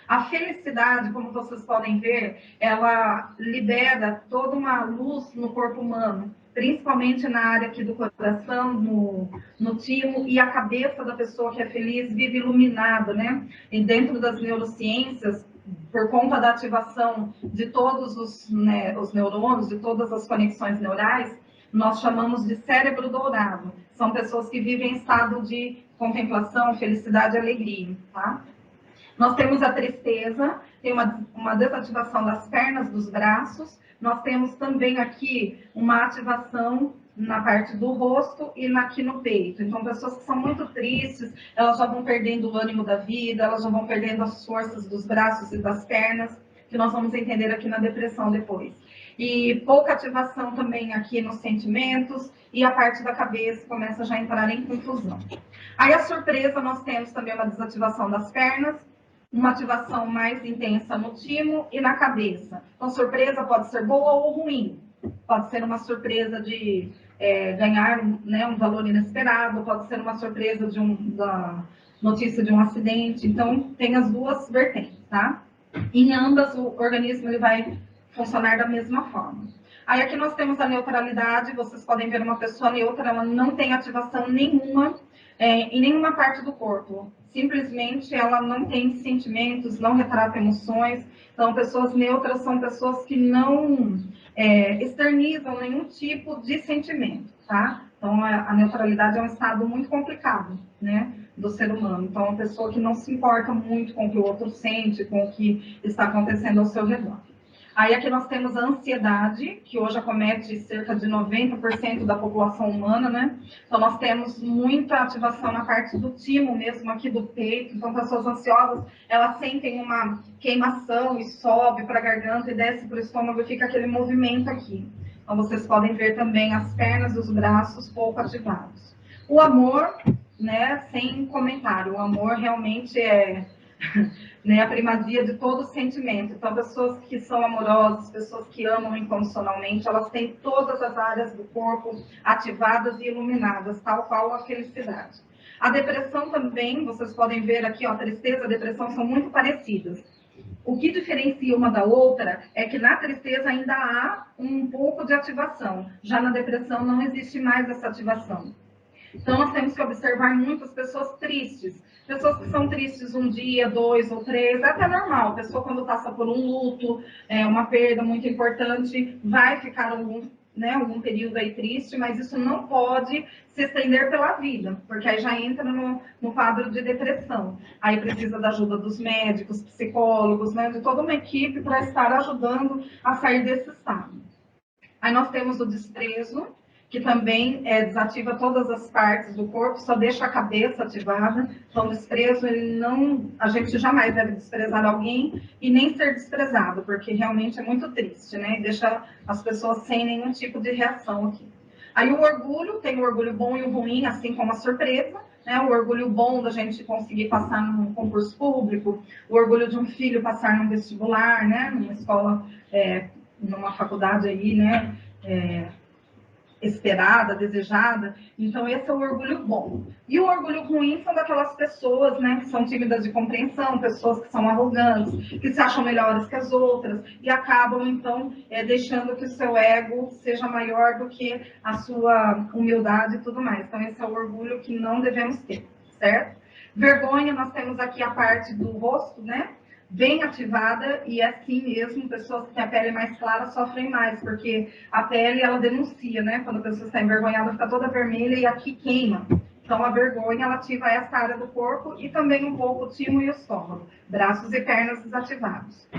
A felicidade, como vocês podem ver, ela libera toda uma luz no corpo humano, principalmente na área aqui do coração, no timo, e a cabeça da pessoa que é feliz vive iluminada, né? E dentro das neurociências, por conta da ativação de todos os neurônios, de todas as conexões neurais, nós chamamos de cérebro dourado. São pessoas que vivem em estado de contemplação, felicidade e alegria, tá? Nós temos a tristeza, tem uma desativação das pernas, dos braços. Nós temos também aqui uma ativação na parte do rosto e aqui no peito. Então, pessoas que são muito tristes, elas já vão perdendo o ânimo da vida, elas já vão perdendo as forças dos braços e das pernas, que nós vamos entender aqui na depressão depois. E pouca ativação também aqui nos sentimentos, e a parte da cabeça começa já a entrar em confusão. Aí a surpresa, nós temos também uma desativação das pernas, uma ativação mais intensa no timo e na cabeça. Então, surpresa pode ser boa ou ruim. Pode ser uma surpresa de ganhar, né, um valor inesperado, pode ser uma surpresa da notícia de um acidente. Então, tem as duas vertentes, tá? Em ambas, o organismo ele vai funcionar da mesma forma. Aí aqui nós temos a neutralidade. Vocês podem ver uma pessoa neutra, ela não tem ativação nenhuma em nenhuma parte do corpo. Simplesmente ela não tem sentimentos, não retrata emoções. Então, pessoas neutras são pessoas que não externizam nenhum tipo de sentimento, tá? Então, a neutralidade é um estado muito complicado, né, do ser humano. Então, uma pessoa que não se importa muito com o que o outro sente, com o que está acontecendo ao seu redor. Aí aqui nós temos a ansiedade, que hoje acomete cerca de 90% da população humana, né? Então nós temos muita ativação na parte do timo mesmo, aqui do peito. Então pessoas ansiosas, elas sentem uma queimação e sobe para a garganta e desce para o estômago e fica aquele movimento aqui. Então vocês podem ver também as pernas e os braços pouco ativados. O amor, né, sem comentário. O amor realmente é... né, a primazia de todo sentimento. Então, pessoas que são amorosas, pessoas que amam incondicionalmente, elas têm todas as áreas do corpo ativadas e iluminadas, tal qual a felicidade. A depressão também, vocês podem ver aqui, ó, a tristeza e a depressão são muito parecidas. O que diferencia uma da outra é que na tristeza ainda há um pouco de ativação, já na depressão não existe mais essa ativação. Então, nós temos que observar muitas pessoas tristes. Pessoas que são tristes um dia, 2 ou 3, é até normal. A pessoa, quando passa por um luto, uma perda muito importante, vai ficar algum período aí triste, mas isso não pode se estender pela vida, porque aí já entra no quadro de depressão. Aí precisa da ajuda dos médicos, psicólogos, né, de toda uma equipe para estar ajudando a sair desse estado. Aí nós temos o desprezo, que também desativa todas as partes do corpo, só deixa a cabeça ativada. Então, o desprezo, a gente jamais deve desprezar alguém e nem ser desprezado, porque realmente é muito triste, né? E deixa as pessoas sem nenhum tipo de reação aqui. Aí o orgulho, tem o orgulho bom e o ruim, assim como a surpresa, né? O orgulho bom da gente conseguir passar num concurso público, o orgulho de um filho passar num vestibular, né? Numa escola, numa faculdade aí, né? esperada, desejada. Então, esse é o orgulho bom. E o orgulho ruim são daquelas pessoas, né, que são tímidas de compreensão, pessoas que são arrogantes, que se acham melhores que as outras, e acabam, então, deixando que o seu ego seja maior do que a sua humildade e tudo mais. Então, esse é o orgulho que não devemos ter, certo? Vergonha, nós temos aqui a parte do rosto, né? Bem ativada, e assim mesmo, pessoas que têm a pele mais clara sofrem mais, porque a pele, ela denuncia, né? Quando a pessoa está envergonhada, fica toda vermelha e aqui queima. Então, a vergonha, ela ativa essa área do corpo e também um pouco o timo e o estômago, braços e pernas desativados.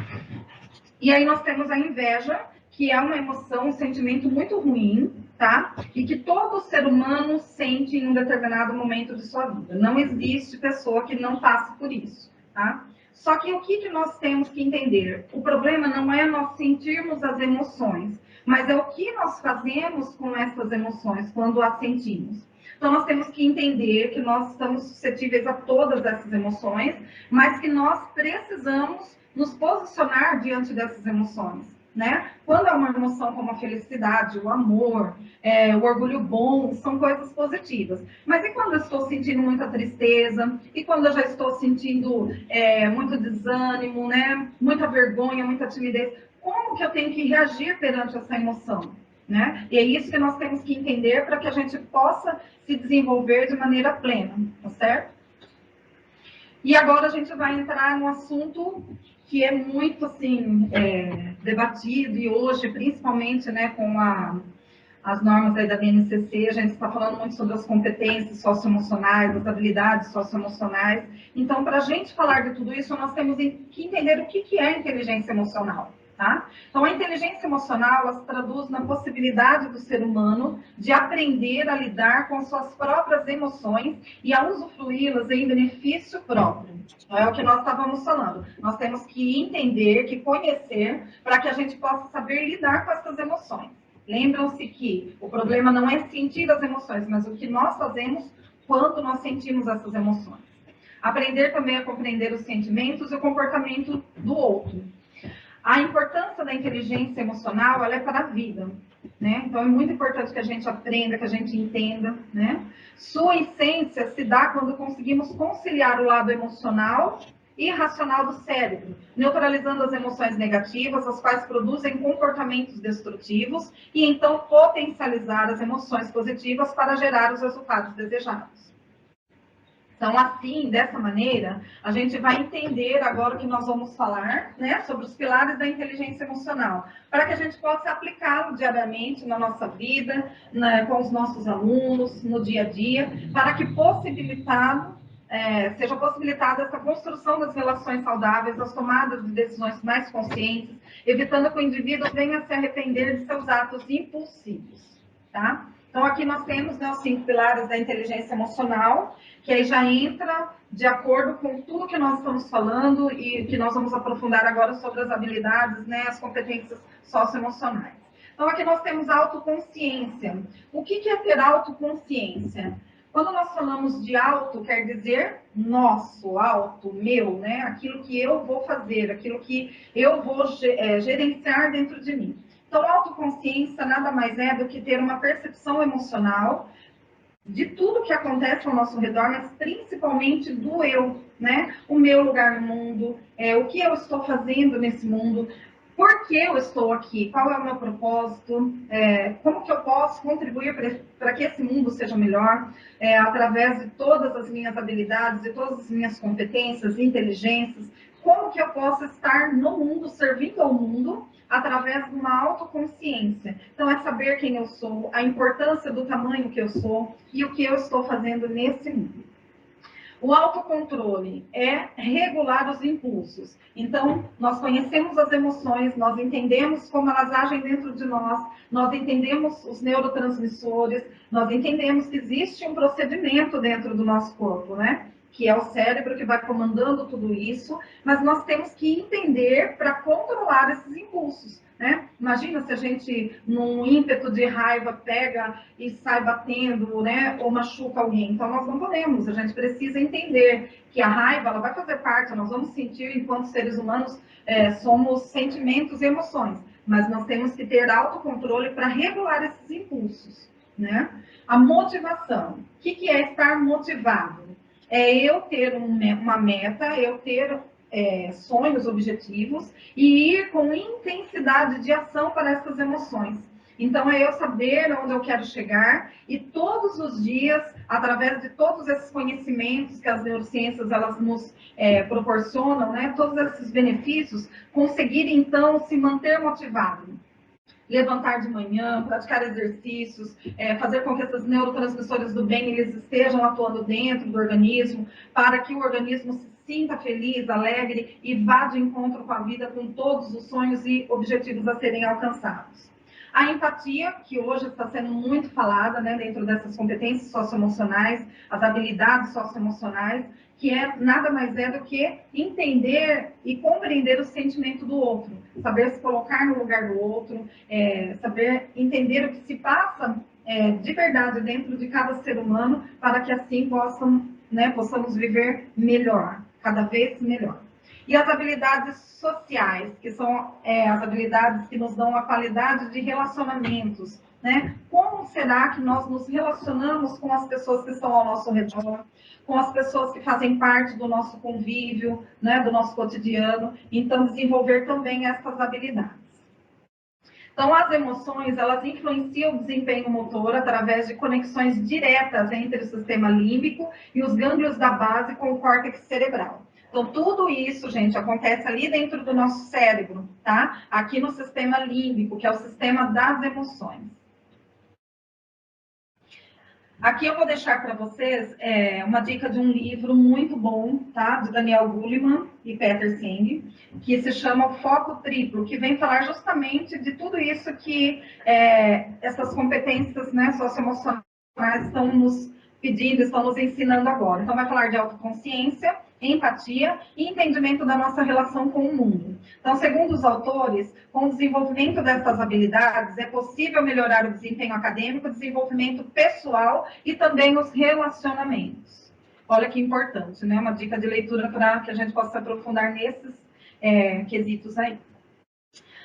E aí nós temos a inveja, que é uma emoção, um sentimento muito ruim, tá? E que todo ser humano sente em um determinado momento de sua vida. Não existe pessoa que não passe por isso, tá? Só que o que nós temos que entender? O problema não é nós sentirmos as emoções, mas é o que nós fazemos com essas emoções quando as sentimos. Então, nós temos que entender que nós estamos suscetíveis a todas essas emoções, mas que nós precisamos nos posicionar diante dessas emoções, né? Quando é uma emoção como a felicidade, o amor, o orgulho bom, são coisas positivas. Mas e quando eu estou sentindo muita tristeza? E quando eu já estou sentindo muito desânimo, né? Muita vergonha, muita timidez? Como que eu tenho que reagir perante essa emoção? Né? E é isso que nós temos que entender para que a gente possa se desenvolver de maneira plena, tá certo? E agora a gente vai entrar no assunto que é muito, assim, debatido, e hoje, principalmente, né, com as normas aí da BNCC, a gente está falando muito sobre as competências socioemocionais, as habilidades socioemocionais. Então, para a gente falar de tudo isso, nós temos que entender o que é inteligência emocional. Tá? Então, a inteligência emocional, ela se traduz na possibilidade do ser humano de aprender a lidar com suas próprias emoções e a usufruí-las em benefício próprio. É o que nós estávamos falando. Nós temos que entender, que conhecer, para que a gente possa saber lidar com essas emoções. Lembram-se que o problema não é sentir as emoções, mas o que nós fazemos quando nós sentimos essas emoções. Aprender também a compreender os sentimentos e o comportamento do outro. A importância da inteligência emocional, ela é para a vida, né? Então, é muito importante que a gente aprenda, que a gente entenda, né? Sua essência se dá quando conseguimos conciliar o lado emocional e racional do cérebro, neutralizando as emoções negativas, as quais produzem comportamentos destrutivos, e então potencializar as emoções positivas para gerar os resultados desejados. Então, assim, dessa maneira, a gente vai entender agora o que nós vamos falar, né, sobre os pilares da inteligência emocional, para que a gente possa aplicá-lo diariamente na nossa vida, com os nossos alunos, no dia a dia, para que seja possibilitada essa construção das relações saudáveis, as tomadas de decisões mais conscientes, evitando que o indivíduo venha a se arrepender de seus atos impulsivos, tá? Então, aqui nós temos, né, os 5 pilares da inteligência emocional, que aí já entra de acordo com tudo que nós estamos falando e que nós vamos aprofundar agora sobre as habilidades, né, as competências socioemocionais. Então, aqui nós temos a autoconsciência. O que é ter autoconsciência? Quando nós falamos de auto, quer dizer nosso, auto, meu, né? Aquilo que eu vou fazer, aquilo que eu vou gerenciar dentro de mim. Então, a autoconsciência nada mais é do que ter uma percepção emocional de tudo que acontece ao nosso redor, mas principalmente do eu, né? O meu lugar no mundo, o que eu estou fazendo nesse mundo, por que eu estou aqui, qual é o meu propósito, como que eu posso contribuir para que esse mundo seja melhor, através de todas as minhas habilidades, de todas as minhas competências, inteligências, como que eu posso estar no mundo, servindo ao mundo, através de uma autoconsciência. Então, é saber quem eu sou, a importância do tamanho que eu sou e o que eu estou fazendo nesse mundo. O autocontrole é regular os impulsos. Então, nós conhecemos as emoções, nós entendemos como elas agem dentro de nós entendemos os neurotransmissores, nós entendemos que existe um procedimento dentro do nosso corpo, né? Que é o cérebro que vai comandando tudo isso, mas nós temos que entender para controlar esses impulsos, né? Imagina se a gente, num ímpeto de raiva, pega e sai batendo, né? Ou machuca alguém. Então, nós não podemos, a gente precisa entender que a raiva, ela vai fazer parte, nós vamos sentir, enquanto seres humanos, somos sentimentos e emoções. mas nós temos que ter autocontrole para regular esses impulsos, né? A motivação. O que é estar motivado? É eu ter uma meta, eu ter sonhos, objetivos, e ir com intensidade de ação para essas emoções. Então, é eu saber onde eu quero chegar e todos os dias, através de todos esses conhecimentos que as neurociências elas nos proporcionam, né, todos esses benefícios, conseguir, então, se manter motivado. Levantar de manhã, praticar exercícios, fazer com que esses neurotransmissores do bem eles estejam atuando dentro do organismo, para que o organismo se sinta feliz, alegre e vá de encontro com a vida, com todos os sonhos e objetivos a serem alcançados. A empatia, que hoje está sendo muito falada, né, dentro dessas competências socioemocionais, as habilidades socioemocionais, que nada mais é do que entender e compreender o sentimento do outro, saber se colocar no lugar do outro, saber entender o que se passa de verdade dentro de cada ser humano, para que assim possamos viver melhor, cada vez melhor. E as habilidades sociais, que são as habilidades que nos dão a qualidade de relacionamentos, né? Como será que nós nos relacionamos com as pessoas que estão ao nosso redor, com as pessoas que fazem parte do nosso convívio, né, do nosso cotidiano? Então, desenvolver também essas habilidades. Então, as emoções, elas influenciam o desempenho motor através de conexões diretas entre o sistema límbico e os gânglios da base com o córtex cerebral. Então, tudo isso, gente, acontece ali dentro do nosso cérebro, tá? Aqui no sistema límbico, que é o sistema das emoções. Aqui eu vou deixar para vocês uma dica de um livro muito bom, tá? De Daniel Goleman e Peter Senge, que se chama Foco Triplo, que vem falar justamente de tudo isso que essas competências, né, socioemocionais estão nos pedindo, estão nos ensinando agora. Então, vai falar de autoconsciência, empatia e entendimento da nossa relação com o mundo. Então, segundo os autores, com o desenvolvimento dessas habilidades, é possível melhorar o desempenho acadêmico, o desenvolvimento pessoal e também os relacionamentos. Olha que importante, né? Uma dica de leitura para que a gente possa se aprofundar nesses quesitos aí.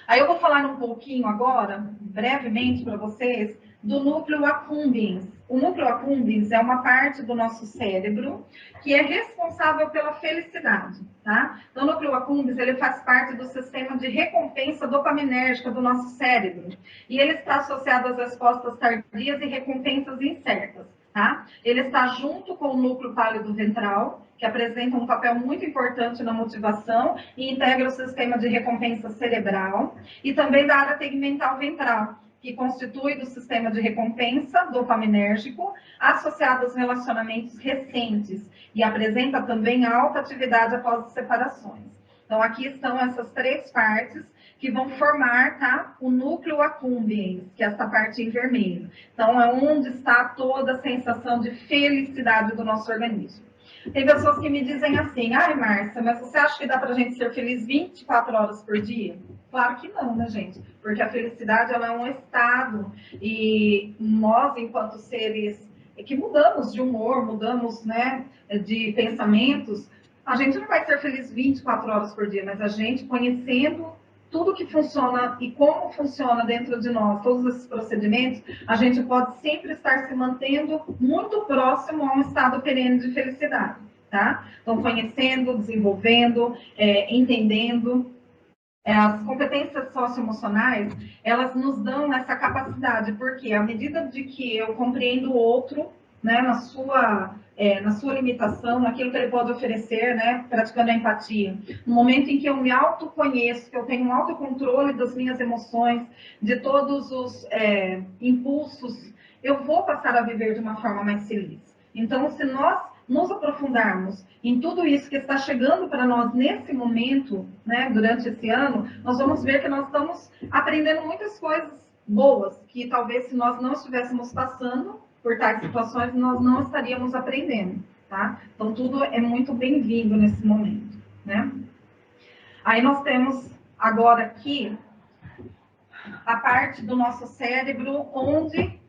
Aí eu vou falar um pouquinho agora, brevemente para vocês, do núcleo accumbens. O núcleo accumbens é uma parte do nosso cérebro que é responsável pela felicidade, tá? Então, o núcleo accumbens, ele faz parte do sistema de recompensa dopaminérgica do nosso cérebro. E ele está associado às respostas tardias e recompensas incertas, tá? Ele está junto com o núcleo pálido ventral, que apresenta um papel muito importante na motivação e integra o sistema de recompensa cerebral, e também da área tegmental ventral, que constitui do sistema de recompensa dopaminérgico associado aos relacionamentos recentes e apresenta também alta atividade após as separações. Então, aqui estão essas três partes que vão formar, tá, o núcleo accumbens, que é essa parte em vermelho. Então, é onde está toda a sensação de felicidade do nosso organismo. Tem pessoas que me dizem assim, ai, Márcia, mas você acha que dá pra gente ser feliz 24 horas por dia? Claro que não, né, gente? Porque a felicidade, ela é um estado, e nós, enquanto seres que mudamos de humor, mudamos, né, de pensamentos, a gente não vai ser feliz 24 horas por dia, mas a gente, conhecendo tudo que funciona e como funciona dentro de nós, todos esses procedimentos, a gente pode sempre estar se mantendo muito próximo a um estado perene de felicidade, tá? Então, conhecendo, desenvolvendo, entendendo. As competências socioemocionais, elas nos dão essa capacidade, porque à medida de que eu compreendo o outro, né, na sua limitação, naquilo que ele pode oferecer, né, praticando a empatia, no momento em que eu me autoconheço, que eu tenho um autocontrole das minhas emoções, de todos os impulsos, eu vou passar a viver de uma forma mais feliz. Então, se nós nos aprofundarmos em tudo isso que está chegando para nós nesse momento, né, durante esse ano, nós vamos ver que nós estamos aprendendo muitas coisas boas, que talvez se nós não estivéssemos passando por tais situações, nós não estaríamos aprendendo, tá? Então, tudo é muito bem-vindo nesse momento, né? Aí nós temos agora aqui a parte do nosso cérebro onde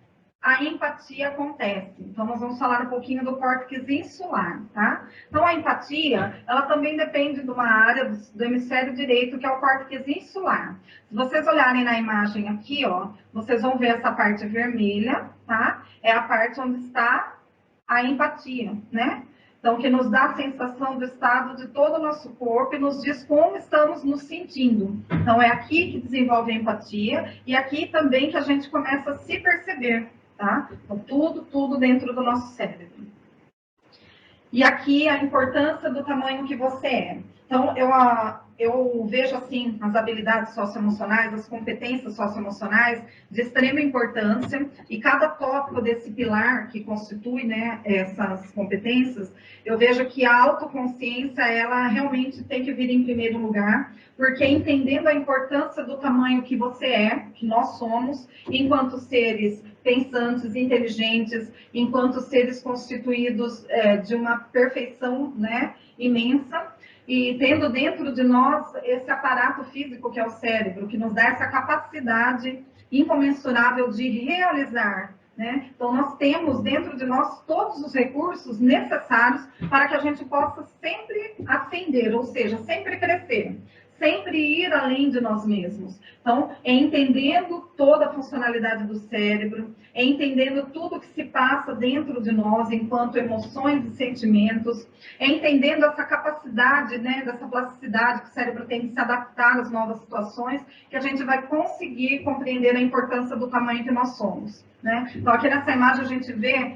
a empatia acontece. Então, nós vamos falar um pouquinho do córtex insular, tá? Então, a empatia, ela também depende de uma área do hemisfério direito, que é o córtex insular. Se vocês olharem na imagem aqui, ó, vocês vão ver essa parte vermelha, tá? É a parte onde está a empatia, né? Então, que nos dá a sensação do estado de todo o nosso corpo e nos diz como estamos nos sentindo. Então, é aqui que desenvolve a empatia e aqui também que a gente começa a se perceber, tá? Então, tudo dentro do nosso cérebro. E aqui a importância do tamanho que você é. Então, eu vejo, assim, as habilidades socioemocionais, as competências socioemocionais de extrema importância, e cada tópico desse pilar que constitui, né, essas competências, eu vejo que a autoconsciência, ela realmente tem que vir em primeiro lugar, porque entendendo a importância do tamanho que você é, que nós somos, enquanto seres pensantes, inteligentes, enquanto seres constituídos de uma perfeição, né, imensa, e tendo dentro de nós esse aparato físico que é o cérebro, que nos dá essa capacidade incomensurável de realizar, né? Então, nós temos dentro de nós todos os recursos necessários para que a gente possa sempre ascender, ou seja, sempre crescer, sempre ir além de nós mesmos. Então, é entendendo toda a funcionalidade do cérebro, é entendendo tudo que se passa dentro de nós enquanto emoções e sentimentos, é entendendo essa capacidade, né, dessa plasticidade que o cérebro tem de se adaptar às novas situações, que a gente vai conseguir compreender a importância do tamanho que nós somos, né? Então, aqui nessa imagem a gente vê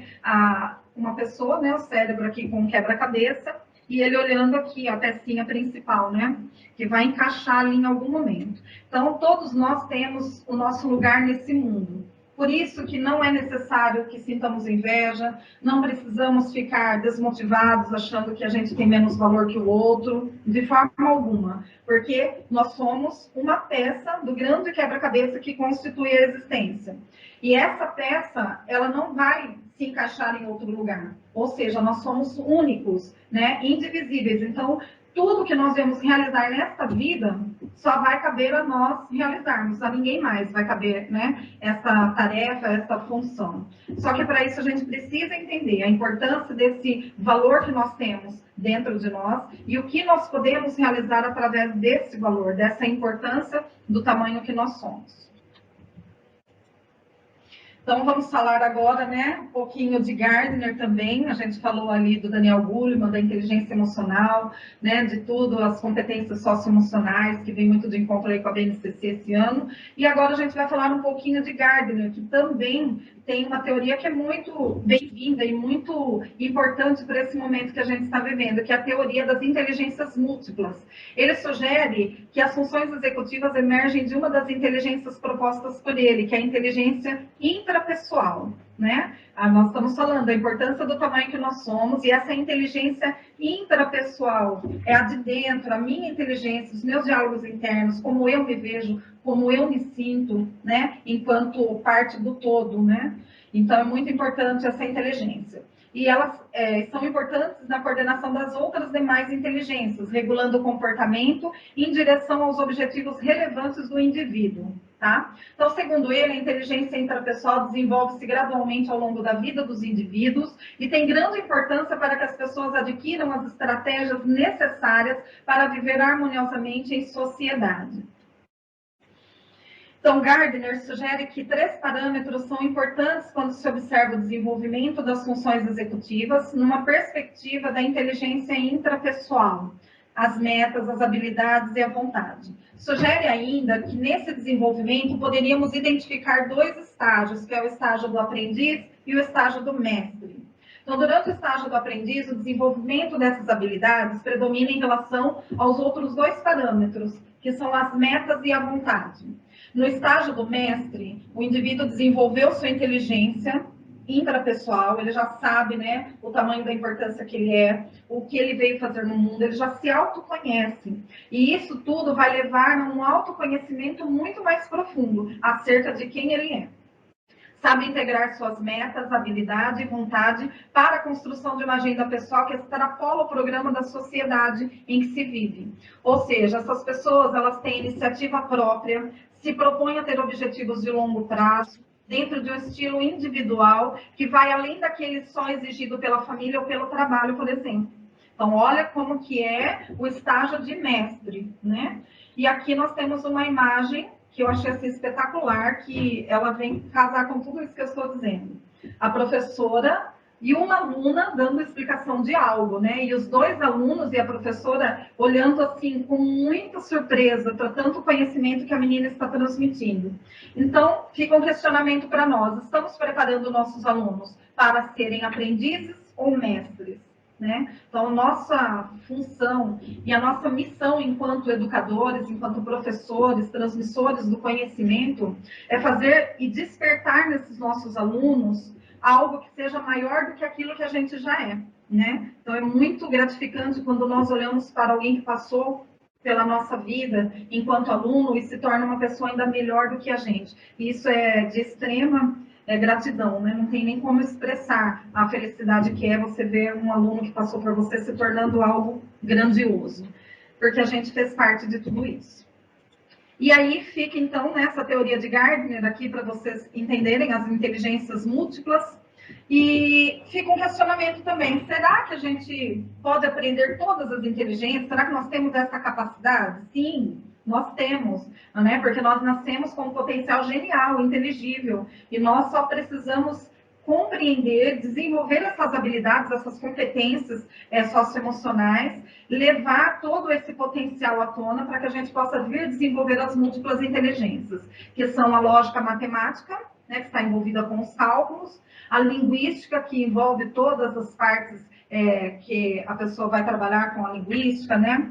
uma pessoa, né, o cérebro aqui com um quebra-cabeça, e ele olhando aqui a pecinha principal, né, que vai encaixar ali em algum momento. Então, todos nós temos o nosso lugar nesse mundo. Por isso que não é necessário que sintamos inveja, não precisamos ficar desmotivados, achando que a gente tem menos valor que o outro, de forma alguma, porque nós somos uma peça do grande quebra-cabeça que constitui a existência. E essa peça, ela não vai se encaixar em outro lugar, ou seja, nós somos únicos, né, indivisíveis. Então, tudo que nós vamos realizar nesta vida só vai caber a nós realizarmos, a ninguém mais vai caber, né, essa tarefa, essa função. Só que para isso a gente precisa entender a importância desse valor que nós temos dentro de nós e o que nós podemos realizar através desse valor, dessa importância do tamanho que nós somos. Então, vamos falar agora, né, um pouquinho de Gardner também. A gente falou ali do Daniel Goleman, da inteligência emocional, né, de tudo, as competências socioemocionais, que vem muito de encontro aí com a BNCC esse ano. E agora a gente vai falar um pouquinho de Gardner, que também tem uma teoria que é muito bem-vinda e muito importante para esse momento que a gente está vivendo, que é a teoria das inteligências múltiplas. Ele sugere que as funções executivas emergem de uma das inteligências propostas por ele, que é a inteligência intrapessoal, né? Nós estamos falando da importância do tamanho que nós somos, e essa inteligência intrapessoal é a de dentro, a minha inteligência, os meus diálogos internos, como eu me vejo, como eu me sinto, né, enquanto parte do todo, né? Então, é muito importante essa inteligência. E elas são importantes na coordenação das outras demais inteligências, regulando o comportamento em direção aos objetivos relevantes do indivíduo, tá? Então, segundo ele, a inteligência intrapessoal desenvolve-se gradualmente ao longo da vida dos indivíduos e tem grande importância para que as pessoas adquiram as estratégias necessárias para viver harmoniosamente em sociedade. Então, Gardner sugere que 3 parâmetros são importantes quando se observa o desenvolvimento das funções executivas numa perspectiva da inteligência intrapessoal: as metas, as habilidades e a vontade. Sugere ainda que nesse desenvolvimento poderíamos identificar 2 estágios, que é o estágio do aprendiz e o estágio do mestre. Então, durante o estágio do aprendiz, o desenvolvimento dessas habilidades predomina em relação aos outros 2 parâmetros, que são as metas e a vontade. No estágio do mestre, o indivíduo desenvolveu sua inteligência intrapessoal, ele já sabe, né, o tamanho da importância que ele é, o que ele veio fazer no mundo, ele já se autoconhece. E isso tudo vai levar a um autoconhecimento muito mais profundo acerca de quem ele é. Sabe integrar suas metas, habilidade e vontade para a construção de uma agenda pessoal que extrapola o programa da sociedade em que se vive. Ou seja, essas pessoas, elas têm iniciativa própria, se propõem a ter objetivos de longo prazo, dentro de um estilo individual, que vai além daquele só exigido pela família ou pelo trabalho, por exemplo. Então, olha como que é o estágio de mestre, né? E aqui nós temos uma imagem que eu achei assim, espetacular, que ela vem casar com tudo isso que eu estou dizendo. A professora e uma aluna dando explicação de algo, né? E os dois alunos e a professora olhando assim com muita surpresa para tanto conhecimento que a menina está transmitindo. Então, fica um questionamento para nós. Estamos preparando nossos alunos para serem aprendizes ou mestres? Né? Então, nossa função e a nossa missão enquanto educadores, enquanto professores, transmissores do conhecimento, é fazer e despertar nesses nossos alunos algo que seja maior do que aquilo que a gente já é. Né? Então, é muito gratificante quando nós olhamos para alguém que passou pela nossa vida enquanto aluno e se torna uma pessoa ainda melhor do que a gente. E isso é de extrema gratidão, né? Não tem nem como expressar a felicidade que é você ver um aluno que passou por você se tornando algo grandioso, porque a gente fez parte de tudo isso. E aí fica, então, nessa teoria de Gardner aqui, para vocês entenderem as inteligências múltiplas, e fica um questionamento também, será que a gente pode aprender todas as inteligências? Será que nós temos essa capacidade? Sim, nós temos, né? Porque nós nascemos com um potencial genial, inteligível, e nós só precisamos compreender, desenvolver essas habilidades, essas competências socioemocionais, levar todo esse potencial à tona para que a gente possa vir desenvolver as múltiplas inteligências, que são a lógica matemática, né, que está envolvida com os cálculos, a linguística, que envolve todas as partes que a pessoa vai trabalhar com a linguística, né?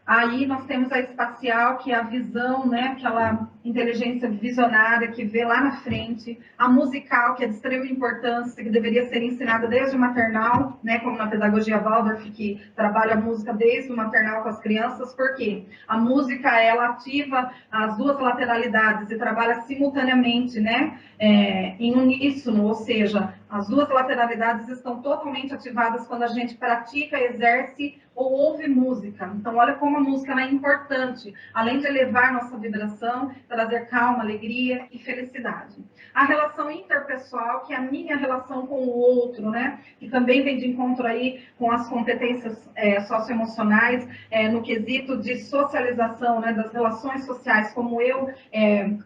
Aí nós temos a espacial, que é a visão, né? Aquela inteligência visionária que vê lá na frente. A musical, que é de extrema importância, que deveria ser ensinada desde o maternal, né? Como na pedagogia Waldorf, que trabalha a música desde o maternal com as crianças. Por quê? A música, ela ativa as duas lateralidades e trabalha simultaneamente, né? Em uníssono, ou seja, as duas lateralidades estão totalmente ativadas quando a gente pratica, exerce ou ouve música. Então, olha como a música é importante, além de elevar nossa vibração, trazer calma, alegria e felicidade. A relação interpessoal, que é a minha relação com o outro, né? Que também vem de encontro aí com as competências socioemocionais, no quesito de socialização, né? Das relações sociais, como eu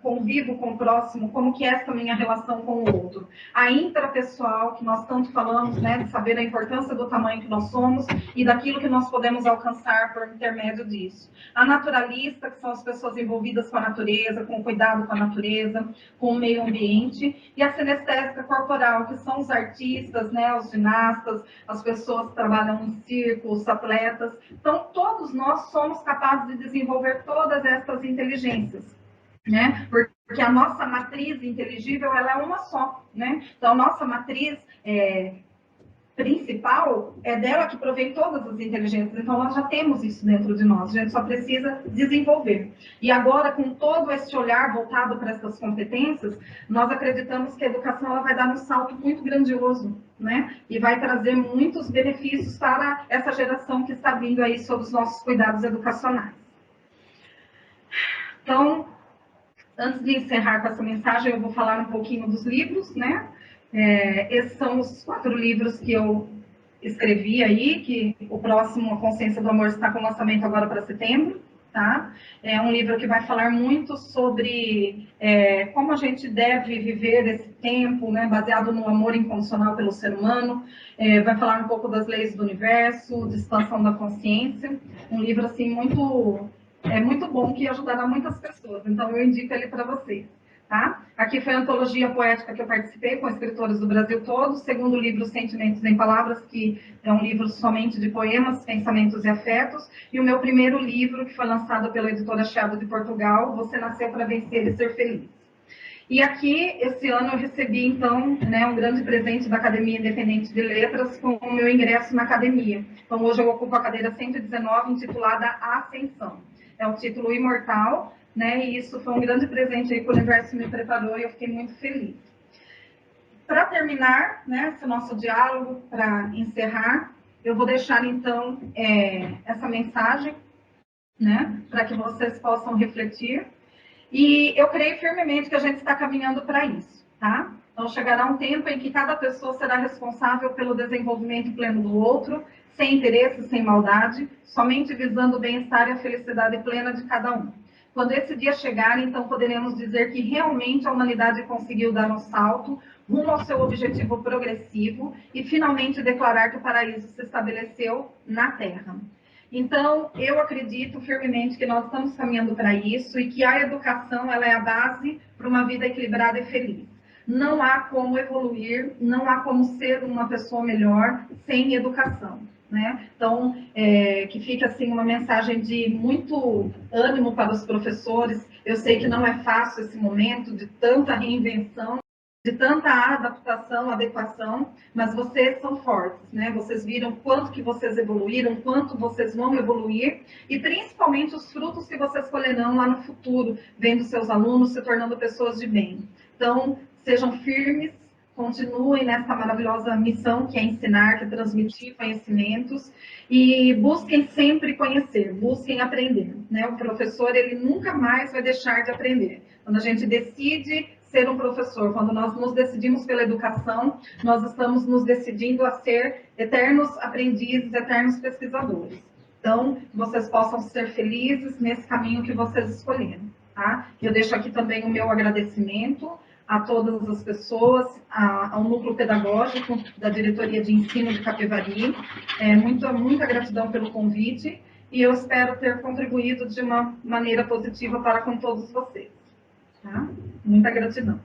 convivo com o próximo, como que é essa minha relação com o outro. A intrapessoal, que nós tanto falamos, né? De saber a importância do tamanho que nós somos e daquilo que nós podemos alcançar por intermédio disso. A naturalista, que são as pessoas envolvidas com a natureza, com o cuidado com a natureza, com o meio ambiente, e a sinestésica corporal, que são os artistas, né, os ginastas, as pessoas que trabalham em circo, os atletas. Então, todos nós somos capazes de desenvolver todas essas inteligências, né? Porque a nossa matriz inteligível, ela é uma só, né? Então, a nossa matriz principal é dela que provém todas as inteligências, então nós já temos isso dentro de nós, a gente só precisa desenvolver. E agora, com todo esse olhar voltado para essas competências, nós acreditamos que a educação ela vai dar um salto muito grandioso, né? E vai trazer muitos benefícios para essa geração que está vindo aí sob os nossos cuidados educacionais. Então, antes de encerrar com essa mensagem, eu vou falar um pouquinho dos livros, né? Esses são os 4 livros que eu escrevi aí, que o próximo, A Consciência do Amor, está com lançamento agora para setembro, tá? É um livro que vai falar muito sobre como a gente deve viver esse tempo, né, baseado no amor incondicional pelo ser humano. Vai falar um pouco das leis do universo, de expansão da consciência. Um livro, assim, muito bom, que ajudará muitas pessoas. Então, eu indico ele para vocês. Tá? Aqui foi a antologia poética que eu participei com escritores do Brasil todo. O segundo livro, Sentimentos em Palavras, que é um livro somente de poemas, pensamentos e afetos. E o meu primeiro livro, que foi lançado pela editora Chiado de Portugal, Você Nasceu para Vencer e Ser Feliz. E aqui, esse ano, eu recebi, então, né, um grande presente da Academia Independente de Letras com o meu ingresso na academia. Então, hoje eu ocupo a cadeira 119, intitulada Ascensão. É um título imortal, né? E isso foi um grande presente aí que o universo me preparou e eu fiquei muito feliz. Para terminar, né, esse nosso diálogo, para encerrar, eu vou deixar então essa mensagem, né, para que vocês possam refletir. E eu creio firmemente que a gente está caminhando para isso. tá? Então, chegará um tempo em que cada pessoa será responsável pelo desenvolvimento pleno do outro, sem interesse, sem maldade, somente visando o bem-estar e a felicidade plena de cada um. Quando esse dia chegar, então poderemos dizer que realmente a humanidade conseguiu dar um salto rumo ao seu objetivo progressivo e finalmente declarar que o paraíso se estabeleceu na Terra. Então, eu acredito firmemente que nós estamos caminhando para isso e que a educação ela é a base para uma vida equilibrada e feliz. Não há como evoluir, não há como ser uma pessoa melhor sem educação. Né? Então, que fica assim uma mensagem de muito ânimo para os professores. Eu sei que não é fácil esse momento de tanta reinvenção, de tanta adaptação, adequação, mas vocês são fortes, né? Vocês viram quanto que vocês evoluíram, quanto vocês vão evoluir e principalmente os frutos que vocês colherão lá no futuro, vendo seus alunos se tornando pessoas de bem. Então, sejam firmes, continuem nessa maravilhosa missão que é ensinar, que é transmitir conhecimentos e busquem sempre conhecer, busquem aprender, né? O professor, ele nunca mais vai deixar de aprender. Quando a gente decide ser um professor, quando nós nos decidimos pela educação, nós estamos nos decidindo a ser eternos aprendizes, eternos pesquisadores. Então, que vocês possam ser felizes nesse caminho que vocês escolheram, tá? Eu deixo aqui também o meu agradecimento a todas as pessoas, ao núcleo pedagógico da Diretoria de Ensino de Capivari. Muita gratidão pelo convite e eu espero ter contribuído de uma maneira positiva para com todos vocês. Tá? Muita gratidão.